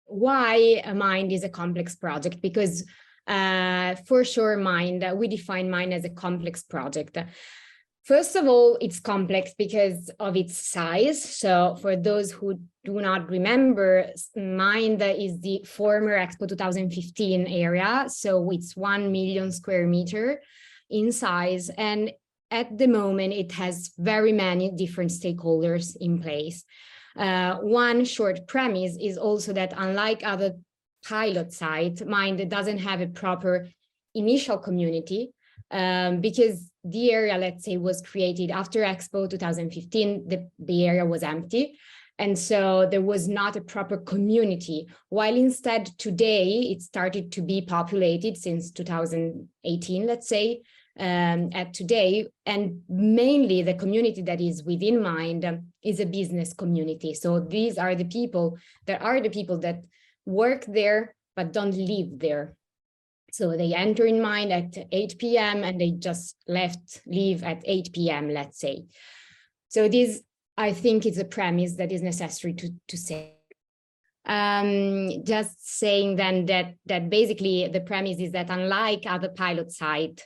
why Mind is a complex project, because for sure we define Mind as a complex project. First of all, it's complex because of its size. So for those who do not remember, Mind is the former Expo 2015 area. So it's 1 million square meter in size. And at the moment, it has very many different stakeholders in place. One short premise is also that unlike other pilot sites, Mind doesn't have a proper initial community, because the area, let's say, was created after Expo 2015, the area was empty. And so there was not a proper community, while instead today it started to be populated since 2018, let's say, at today. And mainly the community that is within Mind is a business community. So these are the people that work there, but don't live there. So they enter in Mind at 8 p.m. and they just leave at 8 p.m., let's say. So this, I think, is a premise that is necessary to say. Just saying then that basically the premise is that unlike other pilot sites,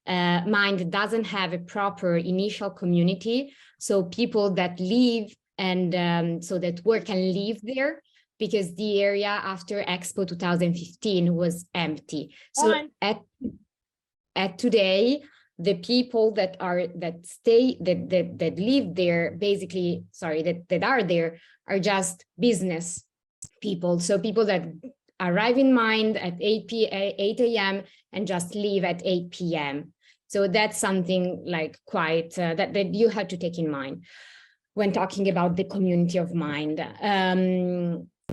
Mind doesn't have a proper initial community. So people that live and so that work and live there, because the area after Expo 2015 was empty. So at today, the people that live there, basically, that are there are just business people. So people that arrive in Mind at 8 a.m. and just leave at 8 p.m. So that's something like quite that you have to take in mind when talking about the community of Mind.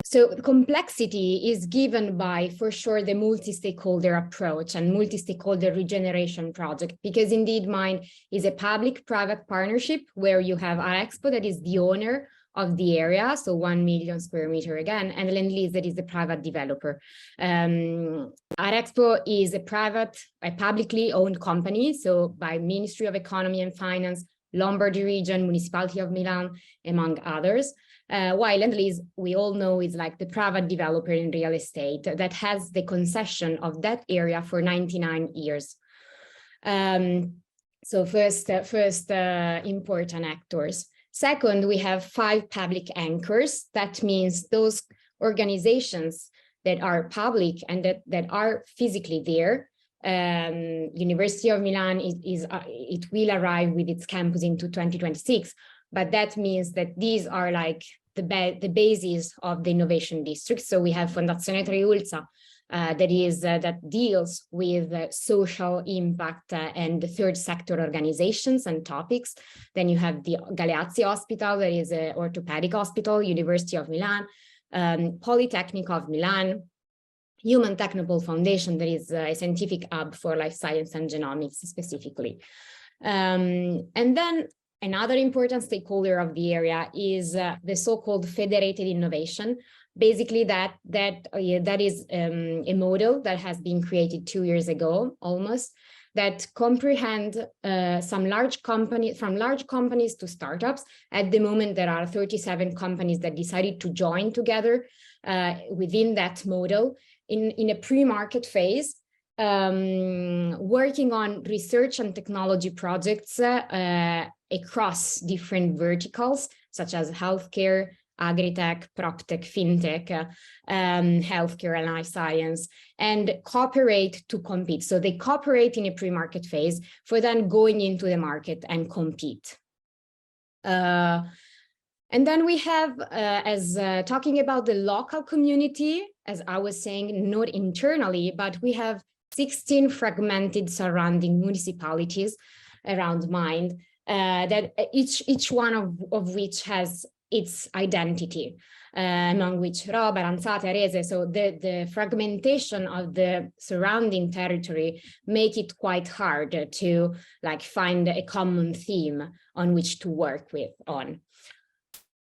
So the complexity is given by, for sure, the multi-stakeholder approach and multi-stakeholder regeneration project, because indeed Mind is a public-private partnership where you have Arexpo, that is the owner of the area, so 1 million square meter again, and Lendlease, that is the private developer. Arexpo is a publicly owned company, so by Ministry of Economy and Finance, Lombardy region, Municipality of Milan, among others. While Lendlease, we all know, is like the private developer in real estate that has the concession of that area for 99 years. So first important actors. Second, we have 5 public anchors. That means those organizations that are public and that are physically there. University of Milan it will arrive with its campus into 2026, but that means that these are like the basis of the innovation district. So we have Fondazione Triulza, that deals with social impact and third sector organizations and topics. Then you have the Galeazzi Hospital, that is an orthopedic hospital, University of Milan, Politecnico of Milan, Human Technopole Foundation, that is a scientific hub for life science and genomics specifically. And then another important stakeholder of the area is the so-called federated innovation. Basically, that is a model that has been created 2 years ago, almost, that comprehend some large companies, from large companies to startups. At the moment, there are 37 companies that decided to join together within that model in a pre-market phase, working on research and technology projects across different verticals, such as healthcare, agritech, proptech, fintech, healthcare and life science, and cooperate to compete. So they cooperate in a pre-market phase for then going into the market and compete. And then we have, talking about the local community, as I was saying, not internally, but we have 16 fragmented surrounding municipalities around Mind, that each one of which has its identity, among which Rho, Aranzate, Arese. So the fragmentation of the surrounding territory make it quite hard to find a common theme on which to work on.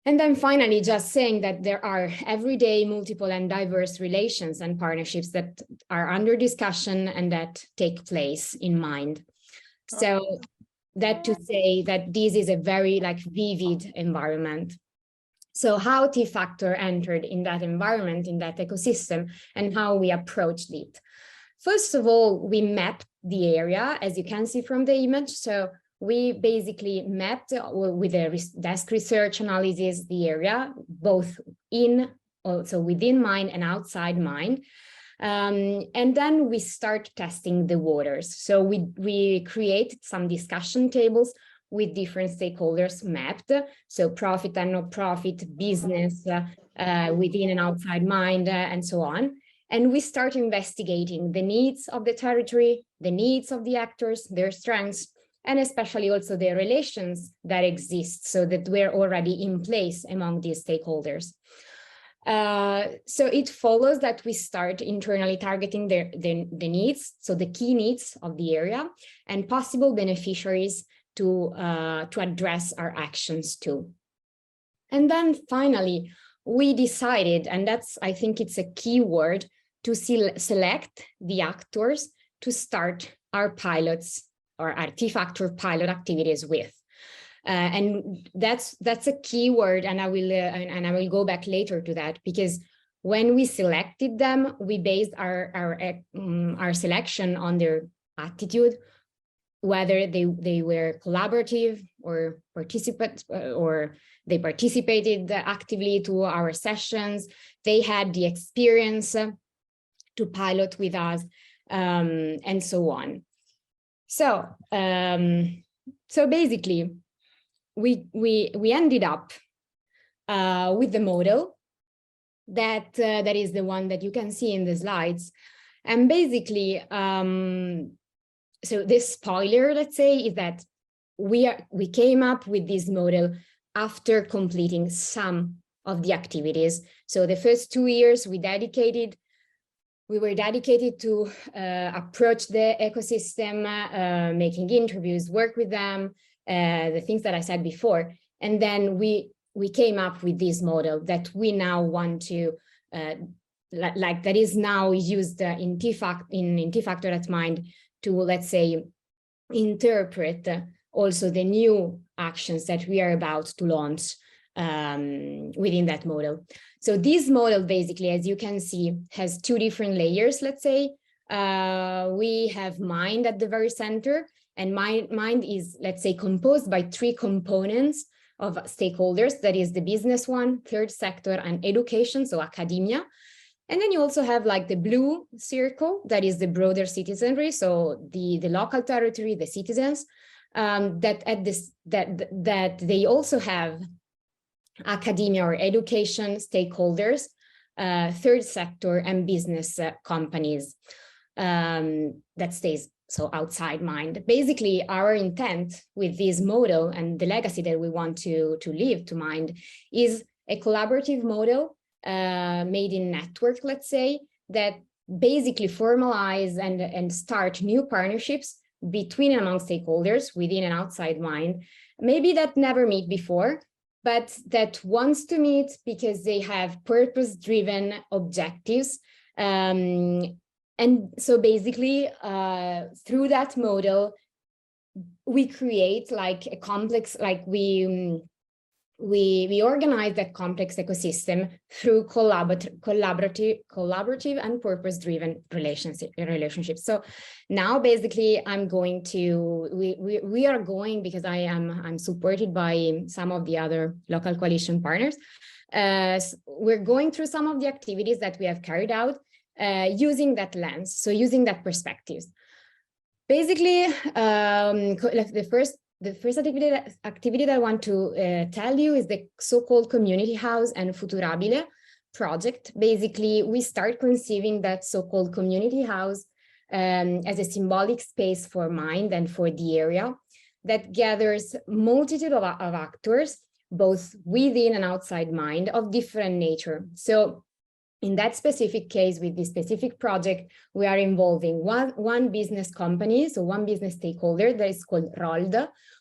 And then finally, just saying that there are everyday multiple and diverse relations and partnerships that are under discussion and that take place in Mind. So that to say that this is a very vivid environment. So how T-Factor entered in that environment, in that ecosystem, and how we approached it. First of all, we mapped the area, as you can see from the image. So we basically mapped with a desk research analysis the area, both also within mine and outside mine. And then we start testing the waters. So we created some discussion tables with different stakeholders mapped. So profit and no profit, business within and outside mine, and so on. And we start investigating the needs of the territory, the needs of the actors, their strengths, and especially also the relations that exist, so that we're already in place among these stakeholders. So it follows that we start internally targeting the needs, so the key needs of the area, and possible beneficiaries to address our actions too. And then finally, we decided, and that's, I think it's a key word, to select the actors to start our pilots or our T-Factor pilot activities with. And that's a key word, and I will go back later to that, because when we selected them, we based our selection on their attitude, whether they were collaborative or they participated actively to our sessions, they had the experience to pilot with us, and so on. So basically, we ended up with the model that is the one that you can see in the slides, and basically, so this spoiler, let's say, is that we came up with this model after completing some of the activities. So the first 2 years we were dedicated to approach the ecosystem, making interviews, work with them, the things that I said before. And then we came up with this model that we now want to, that is now used in T-Factor at Mind to, let's say, interpret also the new actions that we are about to launch within that model. So this model, basically, as you can see, has 2 different layers, let's say. We have mind at the very center, and mind is, let's say, composed by 3 components of stakeholders. That is the business one, third sector, and education, so academia. And then you also have like the blue circle, that is the broader citizenry, so the local territory, the citizens, that they also have academia or education stakeholders, third sector, and business companies that stays so outside mind. Basically, our intent with this model and the legacy that we want to leave to mind is a collaborative model made in network, let's say, that basically formalize and start new partnerships between and among stakeholders within and outside mind, maybe that never meet before, but that wants to meet because they have purpose-driven objectives. And so basically, through that model, we create like a complex, like we organize that complex ecosystem through collaborative and purpose-driven relationships. So now basically I'm going to, we are going, because I'm supported by some of the other local coalition partners. We're going through some of the activities that we have carried out using that lens, so using that perspectives. Basically, the first activity that I want to tell you is the so-called Community House and Futurabile project. Basically, we start conceiving that so-called Community House as a symbolic space for mind and for the area that gathers multitude of actors, both within and outside mind, of different nature. So in that specific case, with this specific project, we are involving one business company, so one business stakeholder that is called Rold,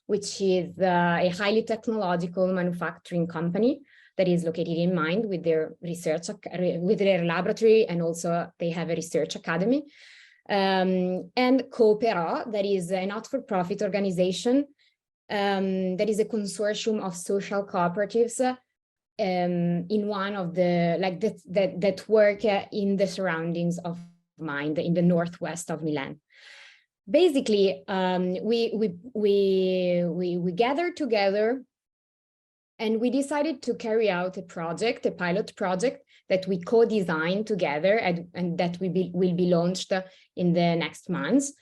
which is a highly technological manufacturing company that is located in Mind with their research, with their laboratory, and also they have a research academy. And Coopera, that is a not-for-profit organization that is a consortium of social cooperatives in one of the, like that work in the surroundings of Mind in the northwest of Milan. Basically, we gathered together and we decided to carry out a project, a pilot project that we co-designed together and that will be launched in the next months.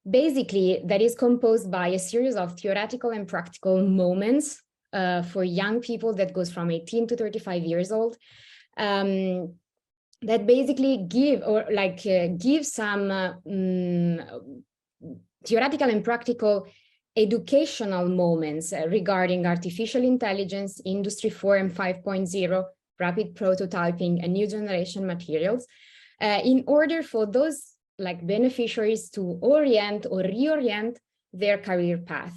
Basically, that is composed by a series of theoretical and practical moments for young people that goes from 18 to 35 years old, that basically give some theoretical and practical educational moments regarding artificial intelligence, Industry 4 and 5.0, rapid prototyping, and new generation materials, in order for those beneficiaries to orient or reorient their career path.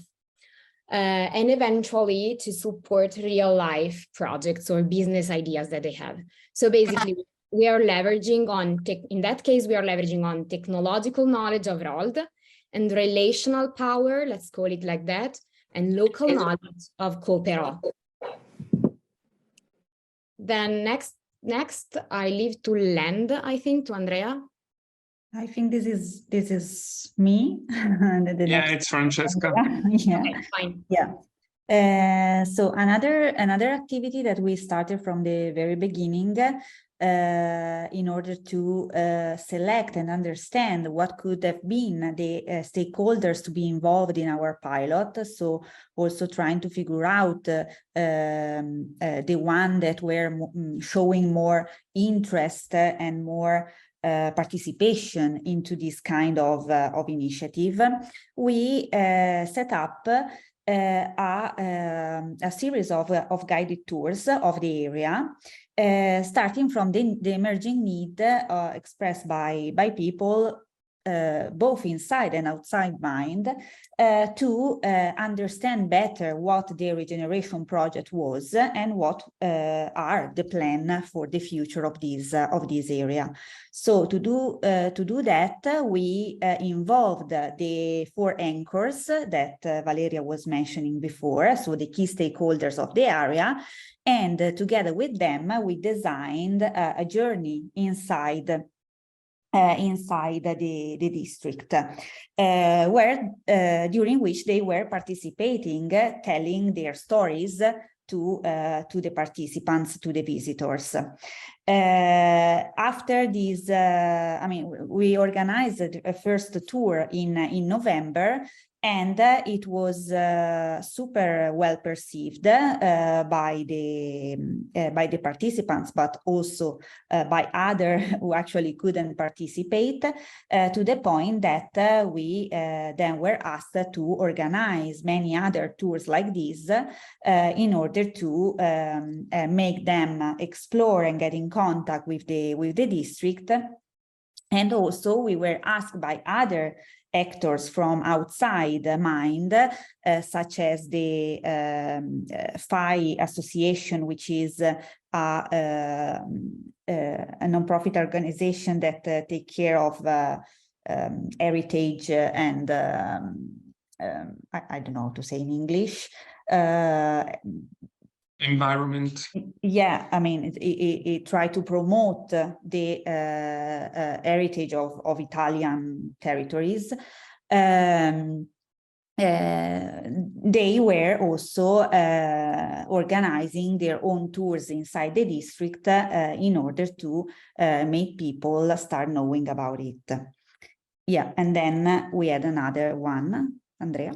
And eventually to support real life projects or business ideas that they have. So basically, we are leveraging on, in that case, we are leveraging on technological knowledge of Rold and relational power, let's call it like that, and local knowledge of Coopero. Then next, I leave to lend, I think, to Andrea. I think this is me. Yeah, it's Francesca. Yeah, okay, fine. Yeah. So another activity that we started from the very beginning, in order to select and understand what could have been the stakeholders to be involved in our pilot. So also trying to figure out the one that were showing more interest and more participation into this kind of initiative. We set up a series of guided tours of the area, starting from the emerging need expressed by people both inside and outside Mind, to understand better what the regeneration project was and what are the plan for the future of this area. So to do that, we involved the 4 anchors that Valeria was mentioning before, so the key stakeholders of the area, and together with them, we designed a journey inside the district, where during which they were participating, telling their stories to the participants, to the visitors. After this, we organized a first tour in November, and it was super well perceived by the participants, but also by others who actually couldn't participate, to the point that we then were asked to organize many other tours like this in order to make them explore and get in contact with the district. And also we were asked by other actors from outside Mind, such as the FI Association, which is a non-profit organization that take care of heritage and I don't know how to say in English. Environment. Yeah, I mean, it tried to promote the heritage of Italian territories. They were also organizing their own tours inside the district in order to make people start knowing about it. Yeah, and then we had another one, Andrea.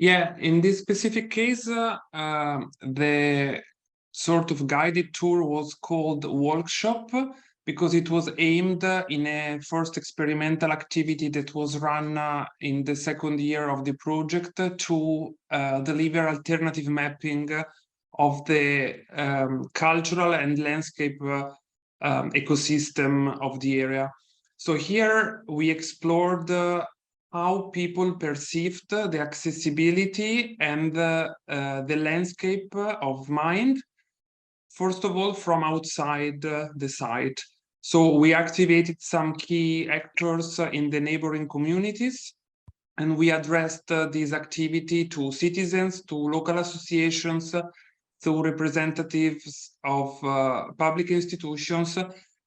Yeah, in this specific case, the sort of guided tour was called workshop because it was aimed in a first experimental activity that was run in the second year of the project to deliver alternative mapping of the cultural and landscape ecosystem of the area. So here we explored how people perceived the accessibility and the landscape of Mind, first of all, from outside the site. So we activated some key actors in the neighboring communities, and we addressed this activity to citizens, to local associations, through representatives of public institutions,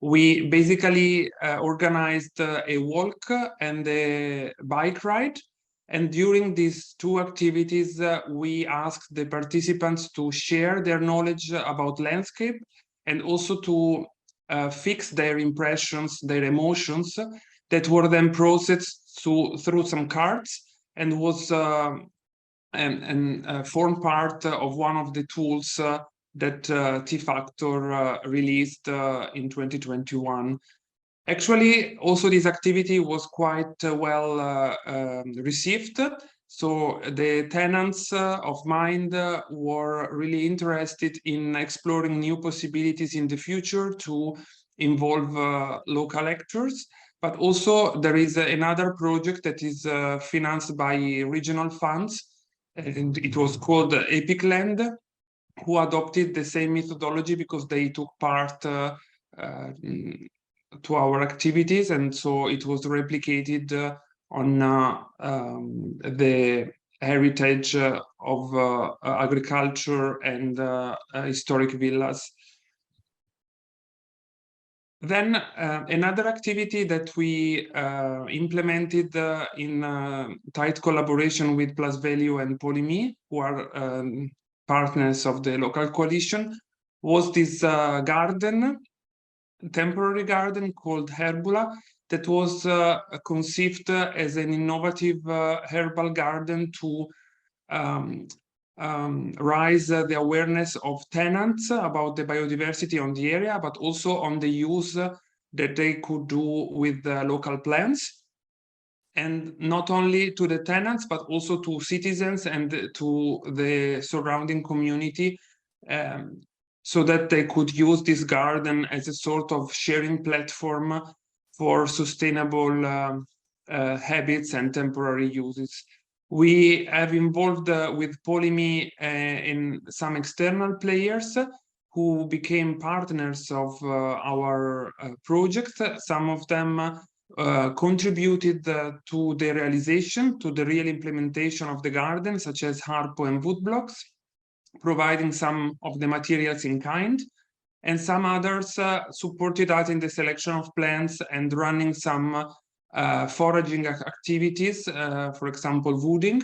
we basically organized a walk and a bike ride. And during these two activities, we asked the participants to share their knowledge about landscape and also to fix their impressions, their emotions that were then processed through some cards and was formed part of one of the tools that T-Factor released in 2021. Actually, also this activity was quite well received. So the tenants of Mind were really interested in exploring new possibilities in the future to involve local actors. But also there is another project that is financed by regional funds, and it was called Epic Land, who adopted the same methodology because they took part to our activities, and so it was replicated on the heritage of agriculture and historic villas. Then another activity that we implemented in tight collaboration with Plusvalue and Politecnico, who are partners of the local coalition, was this temporary garden called Herbula, that was conceived as an innovative herbal garden to raise the awareness of tenants about the biodiversity on the area, but also on the use that they could do with the local plants. And not only to the tenants, but also to citizens and to the surrounding community, so that they could use this garden as a sort of sharing platform for sustainable habits and temporary uses. We have involved with Politecnico in some external players who became partners of our project. Some of them contributed to the realization, to the real implementation of the garden, such as Harpo and Woodblocks, providing some of the materials in kind. And some others supported us in the selection of plants and running some foraging activities, for example, wooding,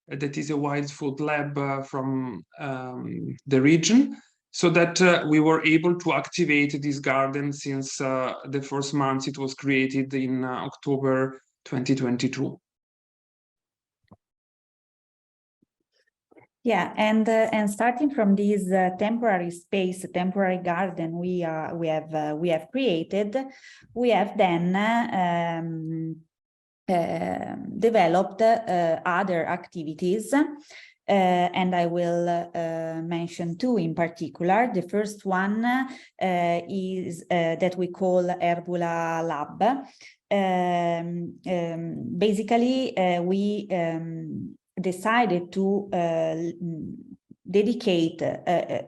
that is a wild food lab from the region, so that we were able to activate this garden since the first month it was created in October 2022. Yeah, and starting from this temporary space, temporary garden we have created, we have then developed other activities, and I will mention two in particular. The first one is that we call Herbula Lab. Basically, we decided to dedicate a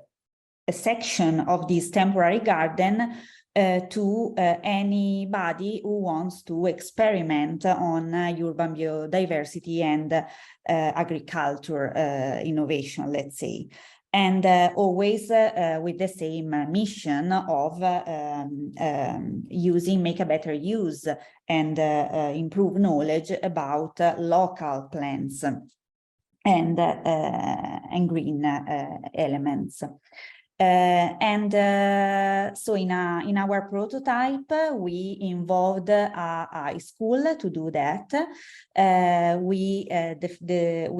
section of this temporary garden to anybody who wants to experiment on urban biodiversity and agriculture innovation, let's say. And always with the same mission of make a better use and improve knowledge about local plants and green elements. So in our prototype, we involved a high school to do that. We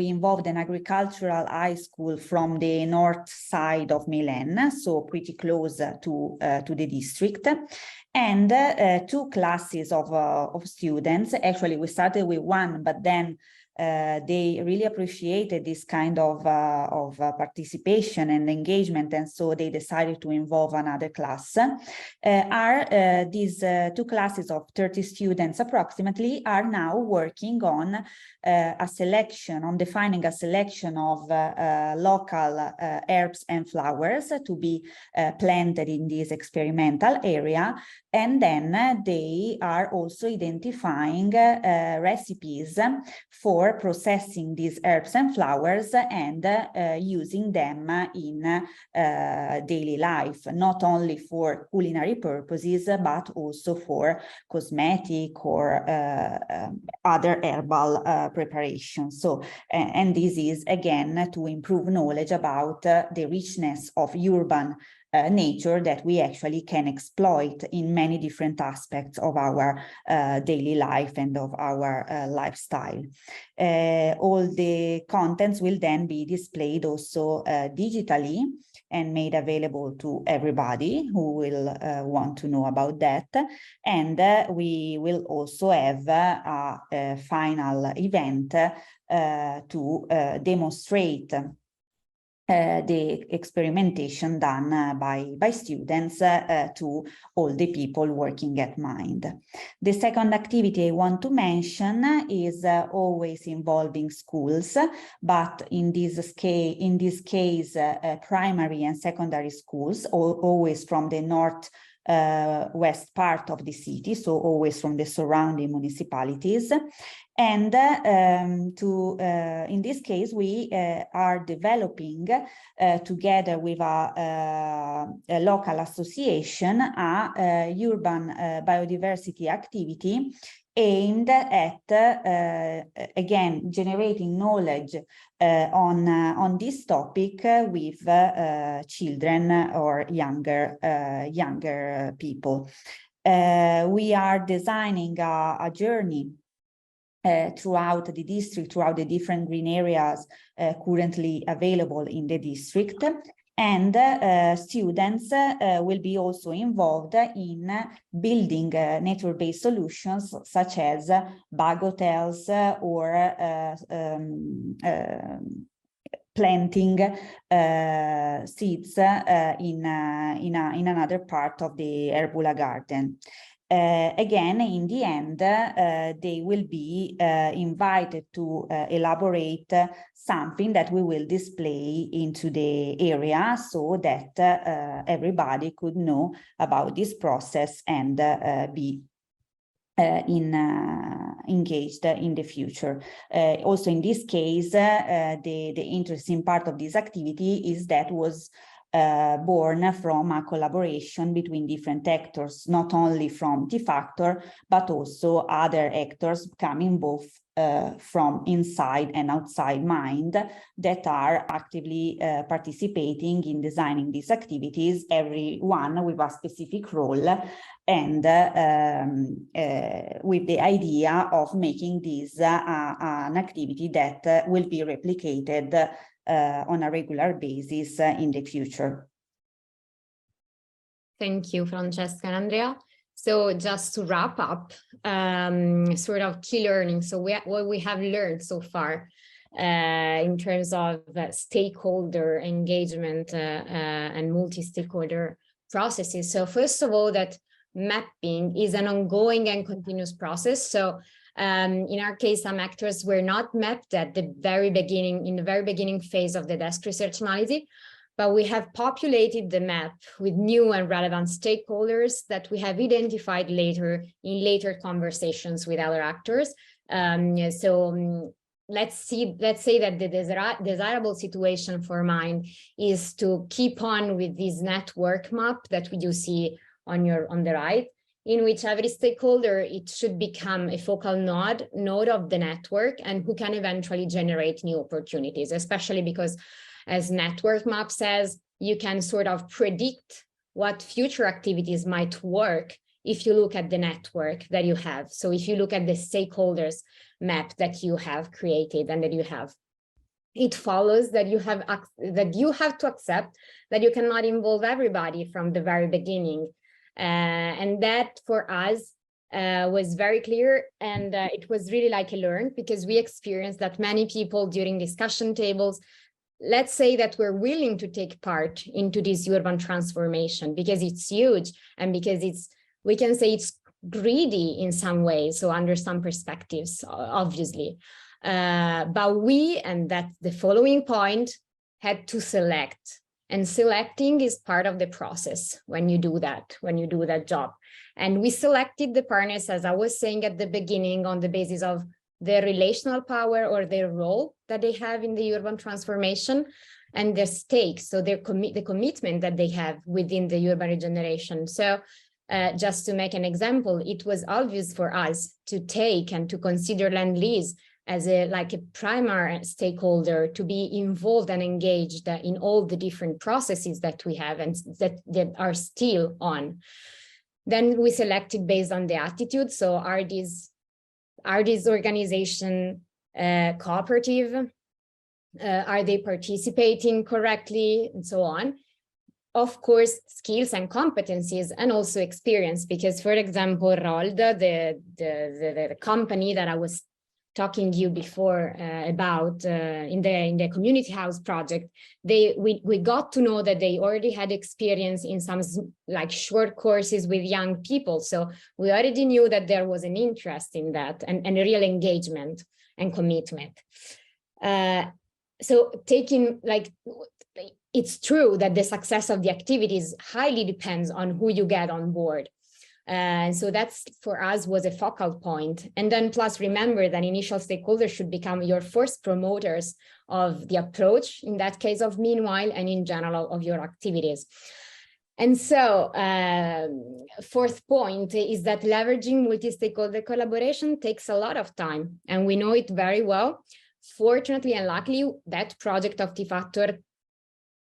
involved an agricultural high school from the north side of Milan, so pretty close to the district, and two classes of students. Actually, we started with one, but then they really appreciated this kind of participation and engagement, and so they decided to involve another class. These two classes of 30 students approximately are now working on defining a selection of local herbs and flowers to be planted in this experimental area, and then they are also identifying recipes for for processing these herbs and flowers and using them in daily life, not only for culinary purposes, but also for cosmetic or other herbal preparations. So, and this is again to improve knowledge about the richness of urban nature that we actually can exploit in many different aspects of our daily life and of our lifestyle. All the contents will then be displayed also digitally and made available to everybody who will want to know about that. And we will also have a final event to demonstrate the experimentation done by students to all the people working at Mind. The second activity I want to mention is always involving schools, but in this case, primary and secondary schools, always from the north west part of the city, so always from the surrounding municipalities. And in this case, we are developing together with a local association a urban biodiversity activity aimed at, again, generating knowledge on this topic with children or younger people. We are designing a journey throughout the district, throughout the different green areas currently available in the district. And students will be also involved in building nature-based solutions such as bug hotels or planting seeds in another part of the Erbula garden. Again, in the end, they will be invited to elaborate something that we will display into the area so that everybody could know about this process and be engaged in the future. Also, in this case, the interesting part of this activity is that was born from a collaboration between different actors, not only from T-Factor, but also other actors coming both from inside and outside Mind that are actively participating in designing these activities, everyone with a specific role, and with the idea of making this an activity that will be replicated on a regular basis in the future. Thank you, Francesca and Andrea. So just to wrap up, sort of key learning. So what we have learned so far in terms of stakeholder engagement and multi-stakeholder processes. So first of all, that mapping is an ongoing and continuous process. So in our case, some actors were not mapped at the very beginning, in the very beginning phase of the desk research analysis, but we have populated the map with new and relevant stakeholders that we have identified later in later conversations with other actors. Let's say that the desirable situation for Mind is to keep on with this network map that you see on the right, in which every stakeholder, it should become a focal node of the network and who can eventually generate new opportunities, especially because, as network map says, you can sort of predict what future activities might work if you look at the network that you have. So if you look at the stakeholders map that you have created and that you have, it follows that you have to accept that you cannot involve everybody from the very beginning. And that for us was very clear, and it was really like a learn, because we experienced that many people during discussion tables, let's say that we're willing to take part into this urban transformation because it's huge and because we can say it's greedy in some ways, so under some perspectives, obviously. But we, and that's the following point, had to select. And selecting is part of the process when you do that job. And we selected the partners, as I was saying at the beginning, on the basis of their relational power or their role that they have in the urban transformation, and their stakes, so the commitment that they have within the urban regeneration. So just to make an example, it was obvious for us to take and to consider land lease as a primary stakeholder, to be involved and engaged in all the different processes that we have and that are still on. Then we selected based on the attitude. So are these organizations cooperative? Are they participating correctly, and so on? Of course, skills and competencies, and also experience, because, for example, Rold, the company that I was talking to you before about in the community house project, we got to know that they already had experience in some short courses with young people. So we already knew that there was an interest in that and a real engagement and commitment. So it's true that the success of the activities highly depends on who you get on board. And so that's, for us, was a focal point. And then plus remember that initial stakeholders should become your first promoters of the approach, in that case of Meanwhile, and in general of your activities. And so fourth point is that leveraging multi-stakeholder collaboration takes a lot of time, and we know it very well. Fortunately and luckily, that project of T-Factor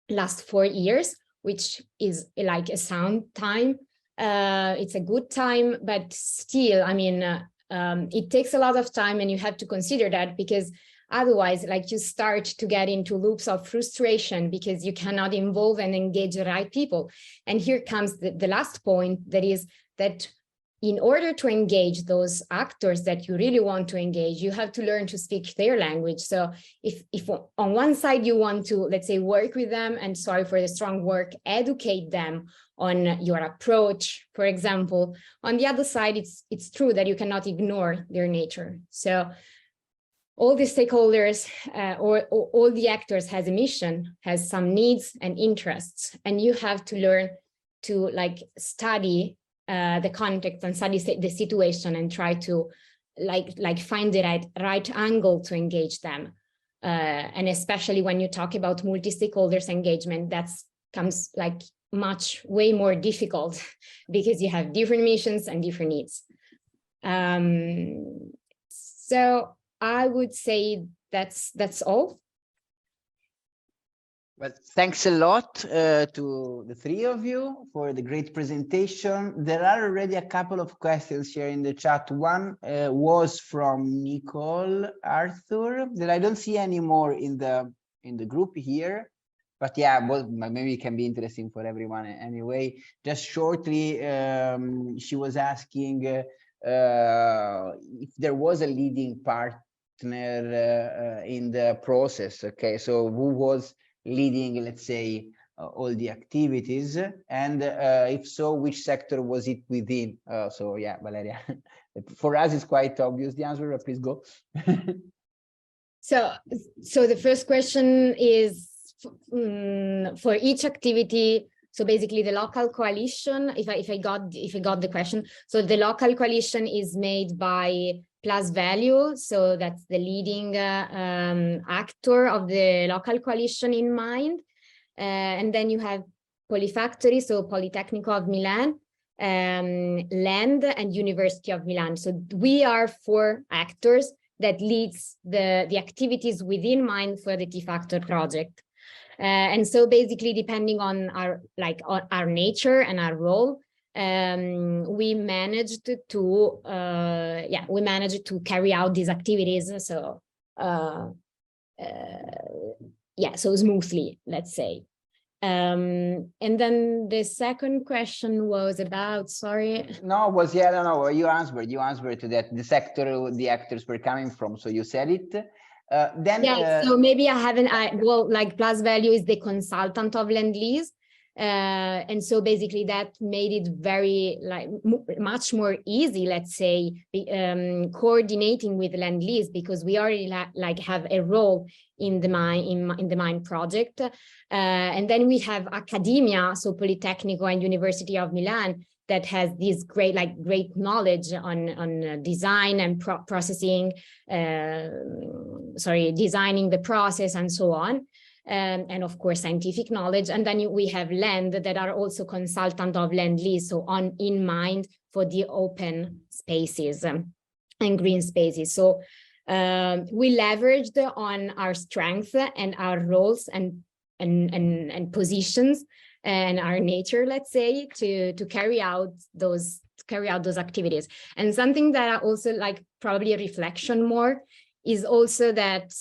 lasts 4 years, which is a sound time. It's a good time, but still, it takes a lot of time, and you have to consider that, because otherwise, you start to get into loops of frustration because you cannot involve and engage the right people. And here comes the last point, that is that in order to engage those actors that you really want to engage, you have to learn to speak their language. So if on one side you want to, let's say, work with them, and sorry for the strong word, educate them on your approach, for example, on the other side, it's true that you cannot ignore their nature. So all the stakeholders or all the actors has a mission, has some needs and interests, and you have to learn to study the context and study the situation and try to find the right angle to engage them. And especially when you talk about multi-stakeholders engagement, that comes way more difficult because you have different missions and different needs. So I would say that's all. Well, thanks a lot to the three of you for the great presentation. There are already a couple of questions here in the chat. One was from Nicole Arthur that I don't see anymore in the group here, but yeah, well, maybe it can be interesting for everyone anyway. Just shortly, she was asking if there was a leading partner in the process. Okay, so who was leading, let's say, all the activities, and if so, which sector was it within? So yeah, Valeria, for us it's quite obvious the answer, but please go. So the first question is for each activity. So basically the local coalition, if I got the question, so the local coalition is made by Plusvalue, so that's the leading actor of the local coalition in mind. And then you have Polifactory, so Politecnico of Milan, Land, and University of Milan. So we are 4 actors that leads the activities within mind for the T-Factor project. And so basically, depending on our nature and our role, we managed to carry out these activities. So so smoothly, let's say. And then the second question was about, sorry. No, you answered to that, the sector the actors were coming from, so you said it. So maybe I haven't, Plusvalue is the consultant of Lend-Lease. And so basically that made it very much more easy, let's say, coordinating with Lend-Lease, because we already have a role in the mine project. And then we have academia, so Politecnico and University of Milan, that has this great knowledge on design and processing, designing the process and so on. And of course, scientific knowledge. And then we have land that are also consultant of land lease, so in mind for the open spaces and green spaces. So we leveraged on our strength and our roles and positions and our nature, let's say, to carry out those activities. And something that I also like, probably a reflection more, is also that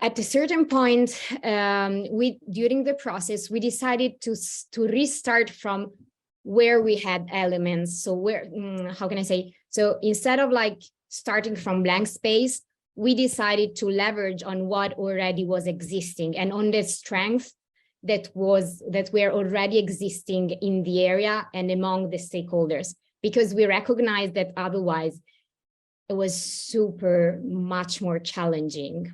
at a certain point, during the process, we decided to restart from where we had elements. So how can I say? So instead of starting from blank space, we decided to leverage on what already was existing and on the strength that were already existing in the area and among the stakeholders, because we recognized that otherwise it was much more challenging.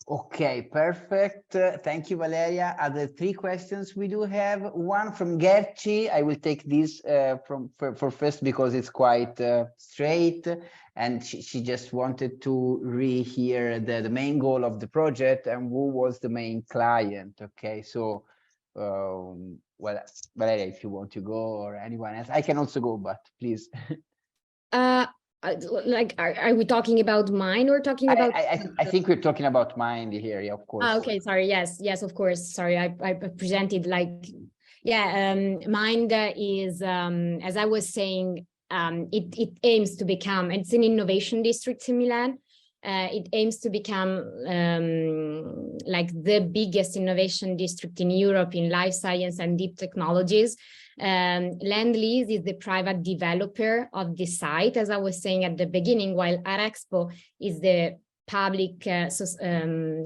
Okay, perfect. Thank you, Valeria. Other three questions we do have. One from Gerci. I will take this for first because it's quite straight, and she just wanted to rehear the main goal of the project and who was the main client. Okay, so well, Valeria, if you want to go, or anyone else, I can also go, but please. Are we talking about mine or talking about? I think we're talking about mind here, yeah, of course. Okay, sorry. Yes, of course. Sorry, I presented mind is, as I was saying, it aims to become, it's an innovation district in Milan. It aims to become the biggest innovation district in Europe in life science and deep technologies. Land Lease is the private developer of the site, as I was saying at the beginning, while Arexpo is the public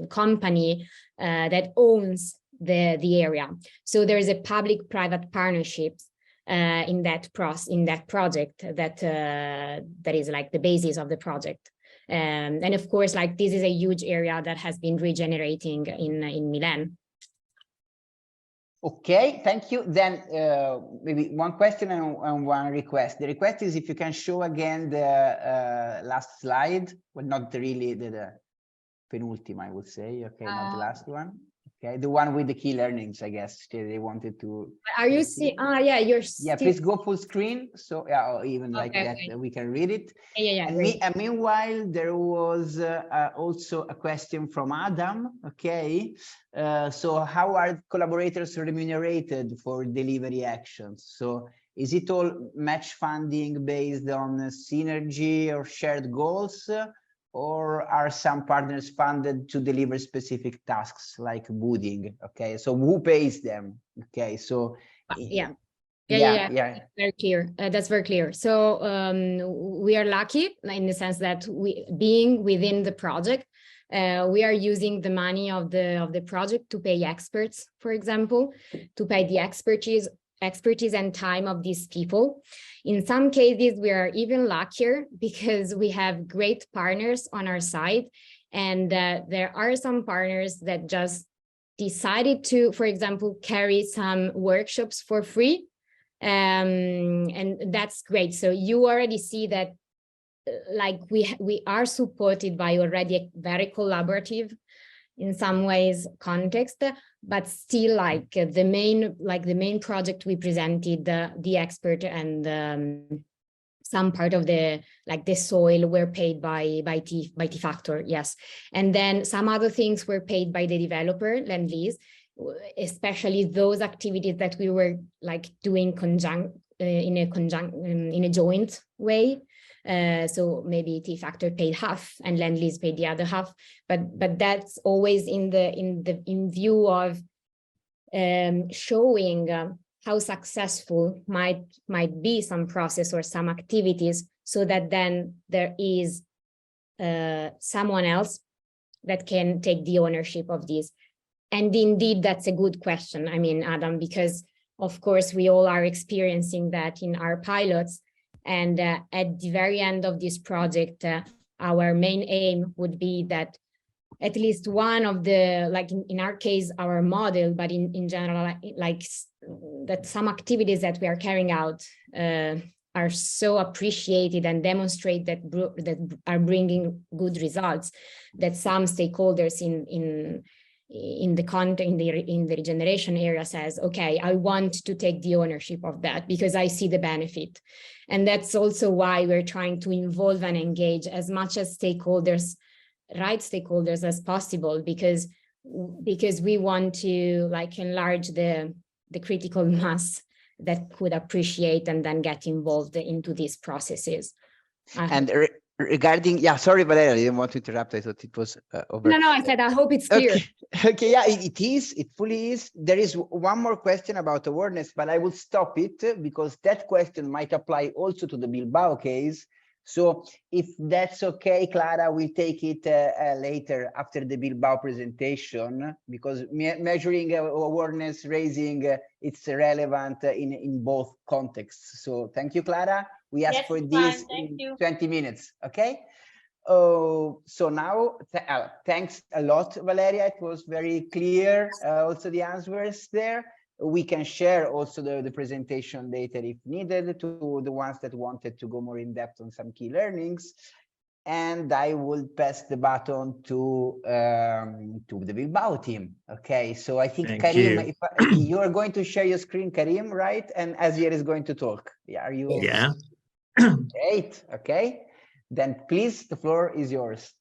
company that owns the area. So there is a public-private partnership in that project that is the basis of the project. And of course, this is a huge area that has been regenerating in Milan. Okay, thank you. Then maybe one question and one request. The request is if you can show again the last slide, well, not really the penultimate, I would say. Okay, not the last one. Okay, the one with the key learnings, I guess they wanted to. Are you seeing? Yeah, you're. Yeah, please go full screen. So yeah, or even that we can read it. Yeah. And meanwhile, there was also a question from Adam. Okay, so how are collaborators remunerated for delivery actions? So is it all match funding based on synergy or shared goals? Or are some partners funded to deliver specific tasks like budding? Okay, so who pays them? Okay, so yeah. Very clear. That's very clear. So we are lucky in the sense that being within the project, we are using the money of the project to pay experts, for example, to pay the expertise and time of these people. In some cases, we are even luckier because we have great partners on our side. And there are some partners that just decided to, for example, carry some workshops for free. And that's great. So you already see that we are supported by already a very collaborative, in some ways, context, but still the main project we presented, the expert and some part of the soil were paid by T Factor, yes. And then some other things were paid by the developer, Land Lease, especially those activities that we were doing in a joint way. So maybe T Factor paid half and Land Lease paid the other half, but that's always in view of showing how successful might be some process or some activities, so that then there is someone else that can take the ownership of this. And indeed, that's a good question. I mean, Adam, because of course we all are experiencing that in our pilots. And at the very end of this project, our main aim would be that at least one of the, like in our case, our model, but in general, like that some activities that we are carrying out are so appreciated and demonstrate that are bringing good results, that some stakeholders in the content, in the regeneration area says, okay, I want to take the ownership of that because I see the benefit. And that's also why we're trying to involve and engage as much as stakeholders, right stakeholders as possible, because we want to like enlarge the critical mass that could appreciate and then get involved into these processes. And regarding, yeah, sorry, Valeria, I didn't want to interrupt. I thought it was over. No, I said, I hope it's clear. Okay, yeah, it is. It fully is. There is one more question about awareness, but I will stop it because that question might apply also to the Bilbao case. So if that's okay, Clara, we'll take it later after the Bilbao presentation, because measuring awareness raising, it's relevant in both contexts. So thank you, Clara. We asked for this in 20 minutes, okay? So now, thanks a lot, Valeria. It was very clear, also the answers there. We can share also the presentation later if needed to the ones that wanted to go more in depth on some key learnings. And I will pass the baton to the Bilbao team. Okay, so I think Thank Karim, you. if you are going to share your screen, Karim, right? And Asier is going to talk. Yeah, are you? Yeah. Great. Okay, then please, the floor is yours.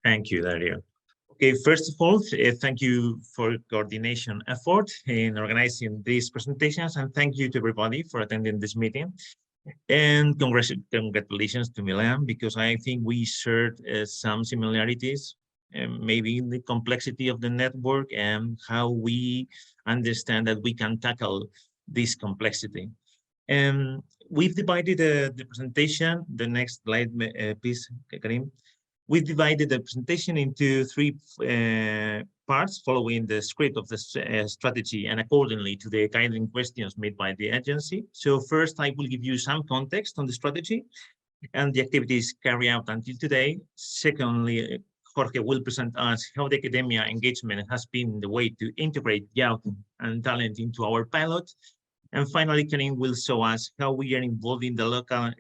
Thank you, Dario. Okay, first of all, thank you for coordination effort in organizing these presentations, and thank you to everybody for attending this meeting. And congratulations to Milan, because I think we shared some similarities, maybe in the complexity of the network and how we understand that we can tackle this complexity. And we've divided the presentation, the next slide, please, Karim. We divided the presentation into three parts following the script of the strategy and accordingly to the guiding questions made by the agency. So first, I will give you some context on the strategy and the activities carried out until today. Secondly, Jorge will present us how the academia engagement has been the way to integrate youth and talent into our pilot. And finally, Karim will show us how we are involving the local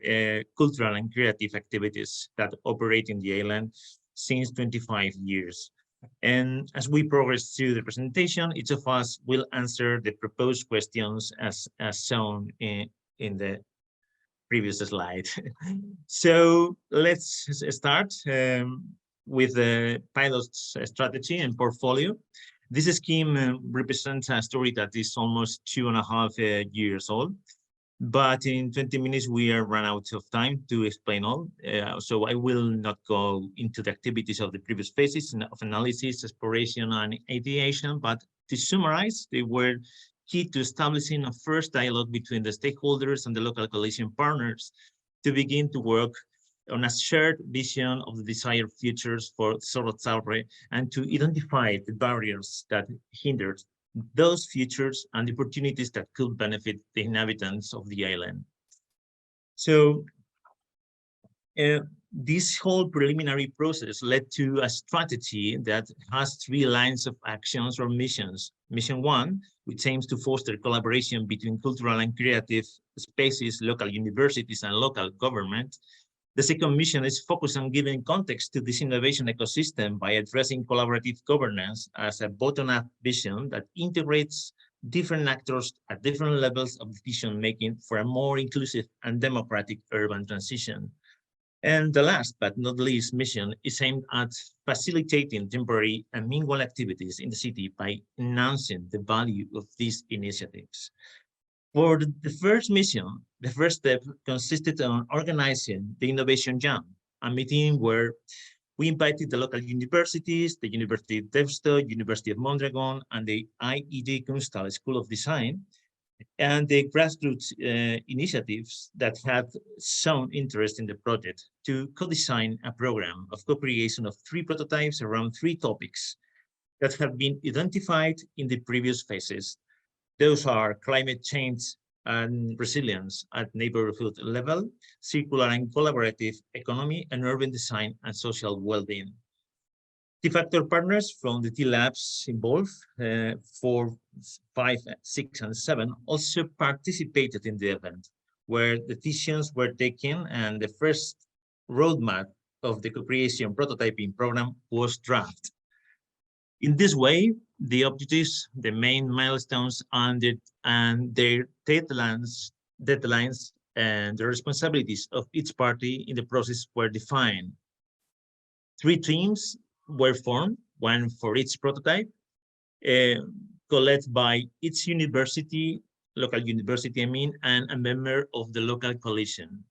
cultural and creative activities that operate in the island since 25 years. And as we progress through the presentation, each of us will answer the proposed questions as shown in the previous slide. So let's start with the pilot's strategy and portfolio. This scheme represents a story that is almost 2.5 years old, but in 20 minutes we are run out of time to explain all. So I will not go into the activities of the previous phases of analysis, exploration, and ideation, but to summarize, they were key to establishing a first dialogue between the stakeholders and the local coalition partners to begin to work on a shared vision of the desired futures for Zorrotzaurre and to identify the barriers that hindered those futures and the opportunities that could benefit the inhabitants of the island. So this whole preliminary process led to a strategy that has 3 lines of actions or missions. Mission 1, which aims to foster collaboration between cultural and creative spaces, local universities, and local government. The second mission is focused on giving context to this innovation ecosystem by addressing collaborative governance as a bottom-up vision that integrates different actors at different levels of decision-making for a more inclusive and democratic urban transition. And the last but not least mission is aimed at facilitating temporary and meaningful activities in the city by enhancing the value of these initiatives. For the first mission, the first step consisted on organizing the Innovation Jam, a meeting where we invited the local universities, the University of Deusto, University of Mondragon, and the IED Kunsthal School of Design, and the grassroots initiatives that had shown interest in the project to co-design a program of co-creation of 3 prototypes around 3 topics that have been identified in the previous phases. Those are climate change and resilience at neighborhood level, circular and collaborative economy, and urban design and social well-being. T-Factor partners from the T-Labs involved, 4, 5, 6, and 7, also participated in the event, where decisions were taken and the first roadmap of the co-creation prototyping program was drafted. In this way, the objectives, the main milestones, and their deadlines, and the responsibilities of each party in the process were defined. 3 teams were formed, one for each prototype, co-led by each university, local university, and a member of the local coalition.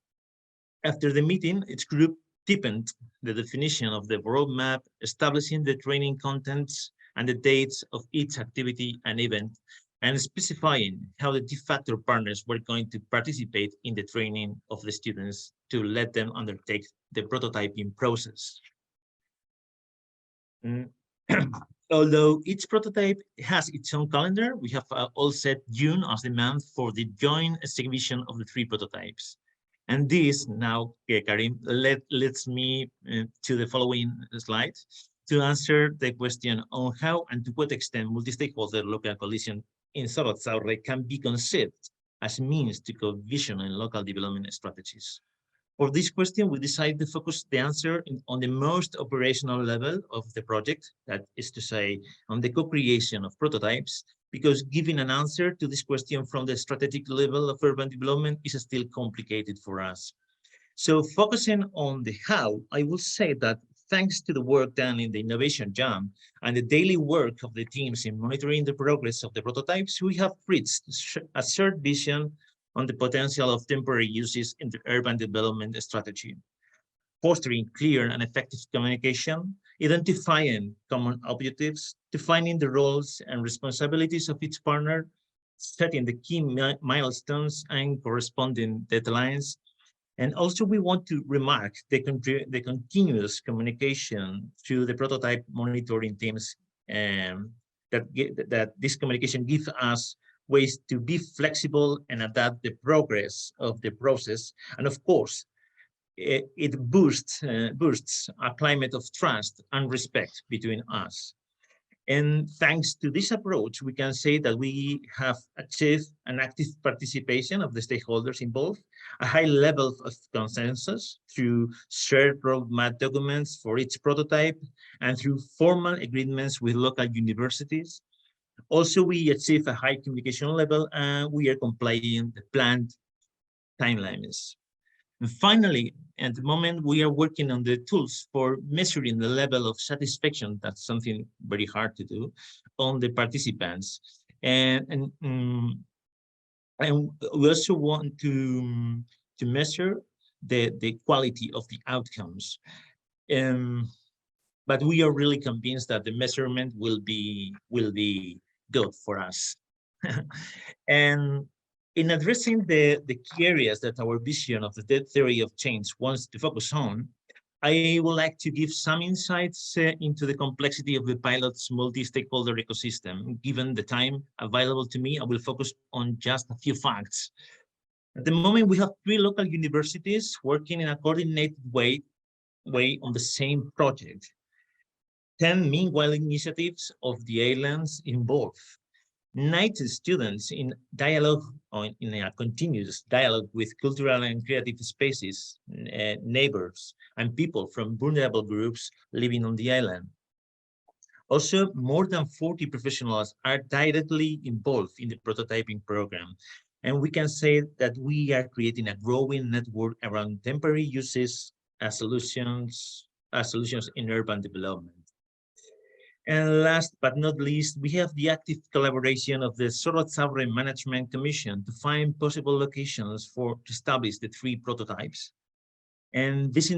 After the meeting, each group deepened the definition of the roadmap, establishing the training contents and the dates of each activity and event, and specifying how the T-Factor partners were going to participate in the training of the students to let them undertake the prototyping process. Although each prototype has its own calendar, we have all set June as the month for the joint exhibition of the 3 prototypes. And this now, Karim, leads me to the following slide to answer the question on how and to what extent multi-stakeholder local coalition in Zorrotzaurre can be conceived as means to co-vision in local development strategies. For this question, we decided to focus the answer on the most operational level of the project, that is to say, on the co-creation of prototypes, because giving an answer to this question from the strategic level of urban development is still complicated for us. So focusing on the how, I will say that thanks to the work done in the Innovation Jam and the daily work of the teams in monitoring the progress of the prototypes, we have reached a shared vision on the potential of temporary uses in the urban development strategy, fostering clear and effective communication, identifying common objectives, defining the roles and responsibilities of each partner, setting the key milestones and corresponding deadlines. And also we want to remark the continuous communication through the prototype monitoring teams, that this communication gives us ways to be flexible and adapt the progress of the process. And of course, it boosts a climate of trust and respect between us. And thanks to this approach, we can say that we have achieved an active participation of the stakeholders involved, a high level of consensus through shared roadmap documents for each prototype, and through formal agreements with local universities. Also, we achieve a high communication level, and we are complying the planned timelines. And finally, at the moment, we are working on the tools for measuring the level of satisfaction. That's something very hard to do on the participants. And we also want to measure the quality of the outcomes. But we are really convinced that the measurement will be good for us. And in addressing the key areas that our vision of the theory of change wants to focus on, I would like to give some insights into the complexity of the pilot's multi-stakeholder ecosystem. Given the time available to me, I will focus on just a few facts. At the moment, we have 3 local universities working in a coordinated way on the same project. 10 meanwhile initiatives of the islands involved. 90 students in dialogue, or in a continuous dialogue with cultural and creative spaces, neighbors, and people from vulnerable groups living on the island. Also, more than 40 professionals are directly involved in the prototyping program. And we can say that we are creating a growing network around temporary uses as solutions in urban development. And last but not least, we have the active collaboration of the Zorrotzaurre Management Commission to find possible locations to establish the 3 prototypes. And this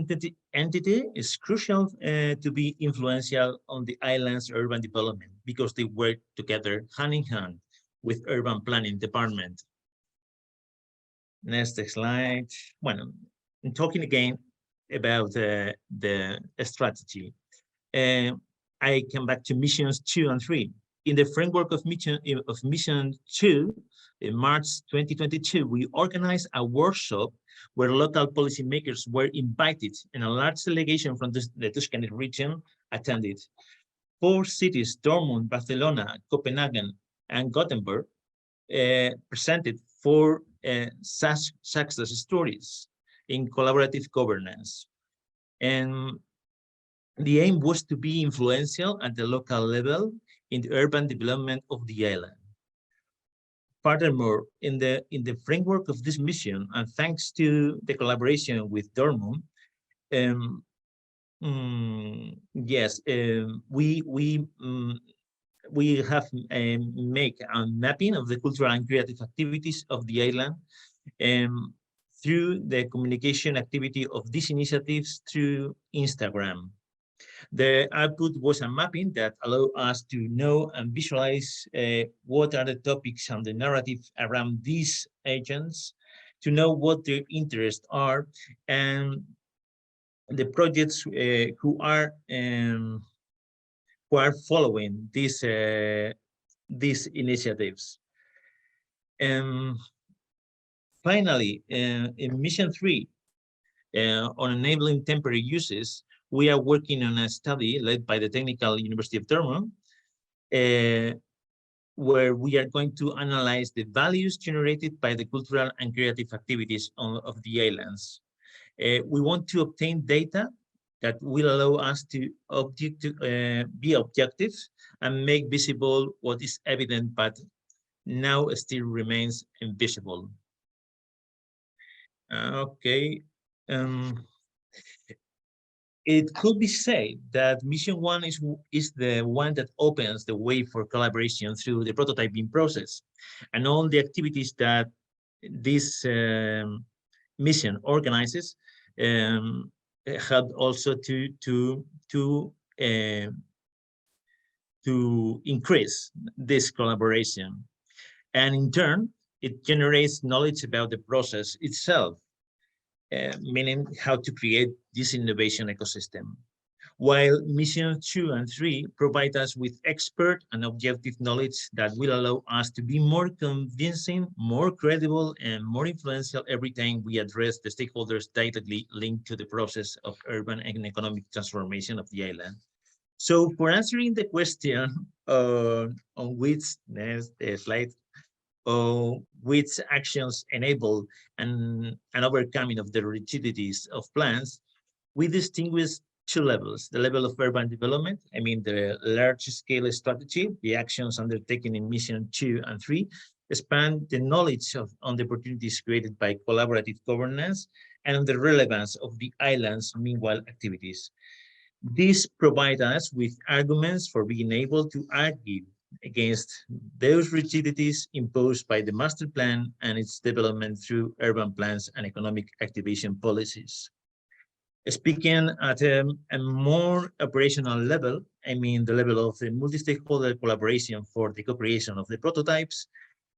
entity is crucial to be influential on the island's urban development because they work together hand in hand with urban planning department. Next slide. Well, I'm talking again about the strategy. I come back to missions 2 and 3. In the framework of Mission 2, in March 2022, we organized a workshop where local policymakers were invited and a large delegation from the Tuscany region attended. 4 cities, Dortmund, Barcelona, Copenhagen, and Gothenburg, presented 4 success stories in collaborative governance. And the aim was to be influential at the local level in the urban development of the island. Furthermore, in the framework of this mission, and thanks to the collaboration with Dortmund, we have make a mapping of the cultural and creative activities of the island through the communication activity of these initiatives through Instagram. The output was a mapping that allowed us to know and visualize what are the topics and the narrative around these agents, to know what their interests are, and the projects who are following these initiatives. Finally, in Mission 3, on enabling temporary uses, we are working on a study led by the Technical University of Dortmund, where we are going to analyze the values generated by the cultural and creative activities of the islands. We want to obtain data that will allow us to be objective and make visible what is evident but now still remains invisible. Okay. It could be said that Mission 1 is the one that opens the way for collaboration through the prototyping process, and all the activities that this mission organizes help also to increase this collaboration. And in turn, it generates knowledge about the process itself, meaning how to create this innovation ecosystem. While Mission 2 and 3 provide us with expert and objective knowledge that will allow us to be more convincing, more credible, and more influential every time we address the stakeholders directly linked to the process of urban and economic transformation of the island. So for answering the question on which next slide, which actions enable an overcoming of the rigidities of plans, we distinguish 2 levels: the level of urban development, I mean the large-scale strategy, the actions undertaken in Mission 2 and 3, expand the knowledge on the opportunities created by collaborative governance and the relevance of the island's meanwhile activities. This provides us with arguments for being able to argue against those rigidities imposed by the master plan and its development through urban plans and economic activation policies. Speaking at a more operational level, I mean the level of the multi-stakeholder collaboration for the co-creation of the prototypes,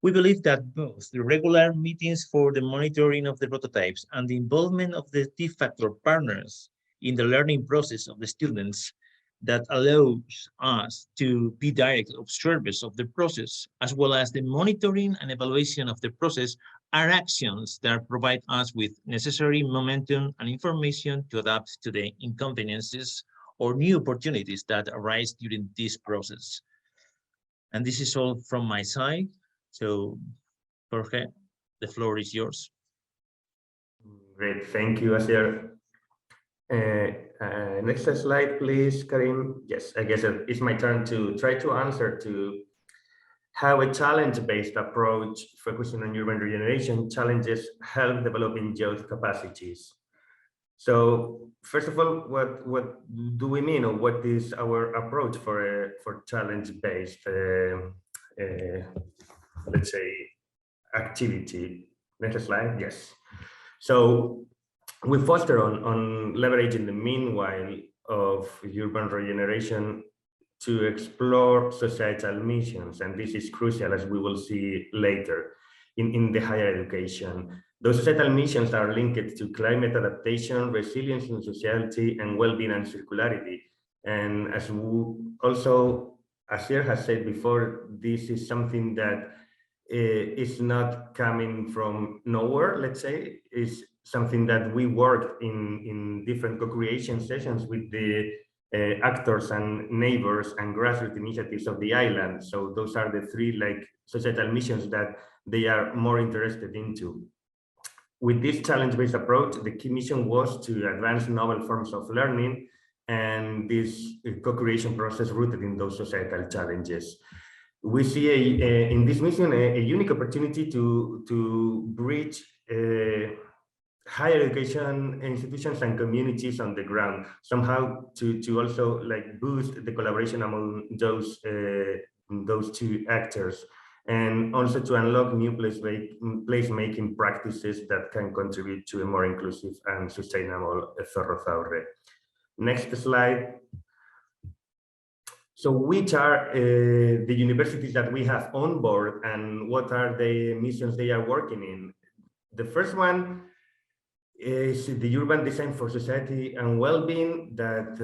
we believe that both the regular meetings for the monitoring of the prototypes and the involvement of the T-factor partners in the learning process of the students that allows us to be direct observers of the process, as well as the monitoring and evaluation of the process, are actions that provide us with necessary momentum and information to adapt to the inconveniences or new opportunities that arise during this process. And this is all from my side. So, Jorge, the floor is yours. Great, thank you, Asier. Next slide, please, Karim. Yes, I guess it's my turn to try to answer to how a challenge-based approach focusing on urban regeneration challenges help developing youth capacities. So first of all, what do we mean, or what is our approach for challenge-based, let's say, activity? Next slide, yes. So we foster on leveraging the meanwhile of urban regeneration to explore societal missions, and this is crucial, as we will see later in the higher education. Those societal missions are linked to climate adaptation, resilience in society, and well-being and circularity. And as we also Asier has said before, this is something that is not coming from nowhere, let's say. It's something that we worked in different co-creation sessions with the actors and neighbors and grassroots initiatives of the island. So those are the three like societal missions that they are more interested into. With this challenge-based approach, the key mission was to advance novel forms of learning and this co-creation process rooted in those societal challenges. We see in this mission a unique opportunity to bridge higher education institutions and communities on the ground, somehow to also like boost the collaboration among those two actors, and also to unlock new place-making practices that can contribute to a more inclusive and sustainable Zorrotzaurre. Next slide. So which are the universities that we have on board and what are the missions they are working in? The first one is the Urban Design for Society and Wellbeing that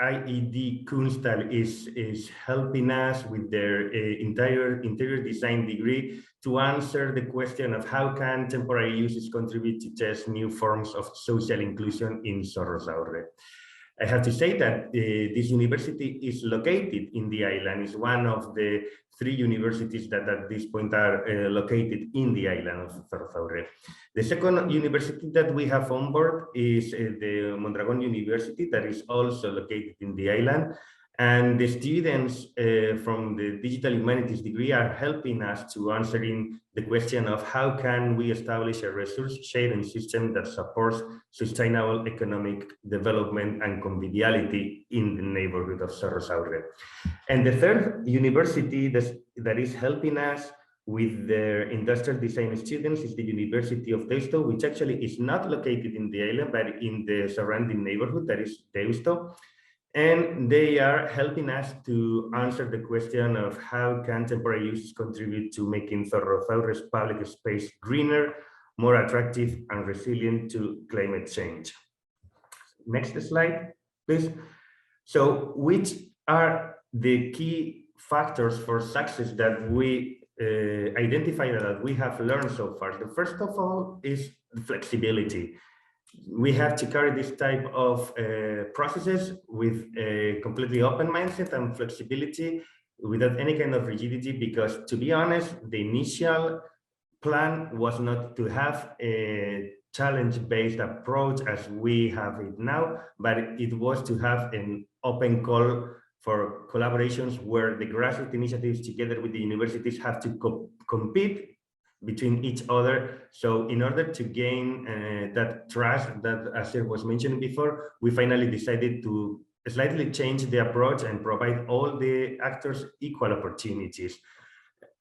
IED Kunsthal is helping us with their interior design degree to answer the question of how can temporary uses contribute to test new forms of social inclusion in Zorrotzaurre. I have to say that this university is located in the island. It's one of the 3 universities that at this point are located in the island of Zorrotzaurre. The second university that we have on board is the Mondragon University that is also located in the island. And the students from the digital humanities degree are helping us to answering the question of how can we establish a resource sharing system that supports sustainable economic development and conviviality in the neighborhood of Zorrotzaurre. And the third university that is helping us with their industrial design students is the University of Deusto, which actually is not located in the island, but in the surrounding neighborhood, that is Deusto. And they are helping us to answer the question of how can temporary uses contribute to making Zorrotzaurre's public space greener, more attractive and resilient to climate change. Next slide, please. So which are the key factors for success that we identify that we have learned so far? The first of all is flexibility. We have to carry this type of processes with a completely open mindset and flexibility without any kind of rigidity, because to be honest, the initial plan was not to have a challenge-based approach as we have it now, but it was to have an open call for collaborations where the grassroots initiatives together with the universities have to compete between each other. So in order to gain that trust that Asier was mentioning before, we finally decided to slightly change the approach and provide all the actors equal opportunities.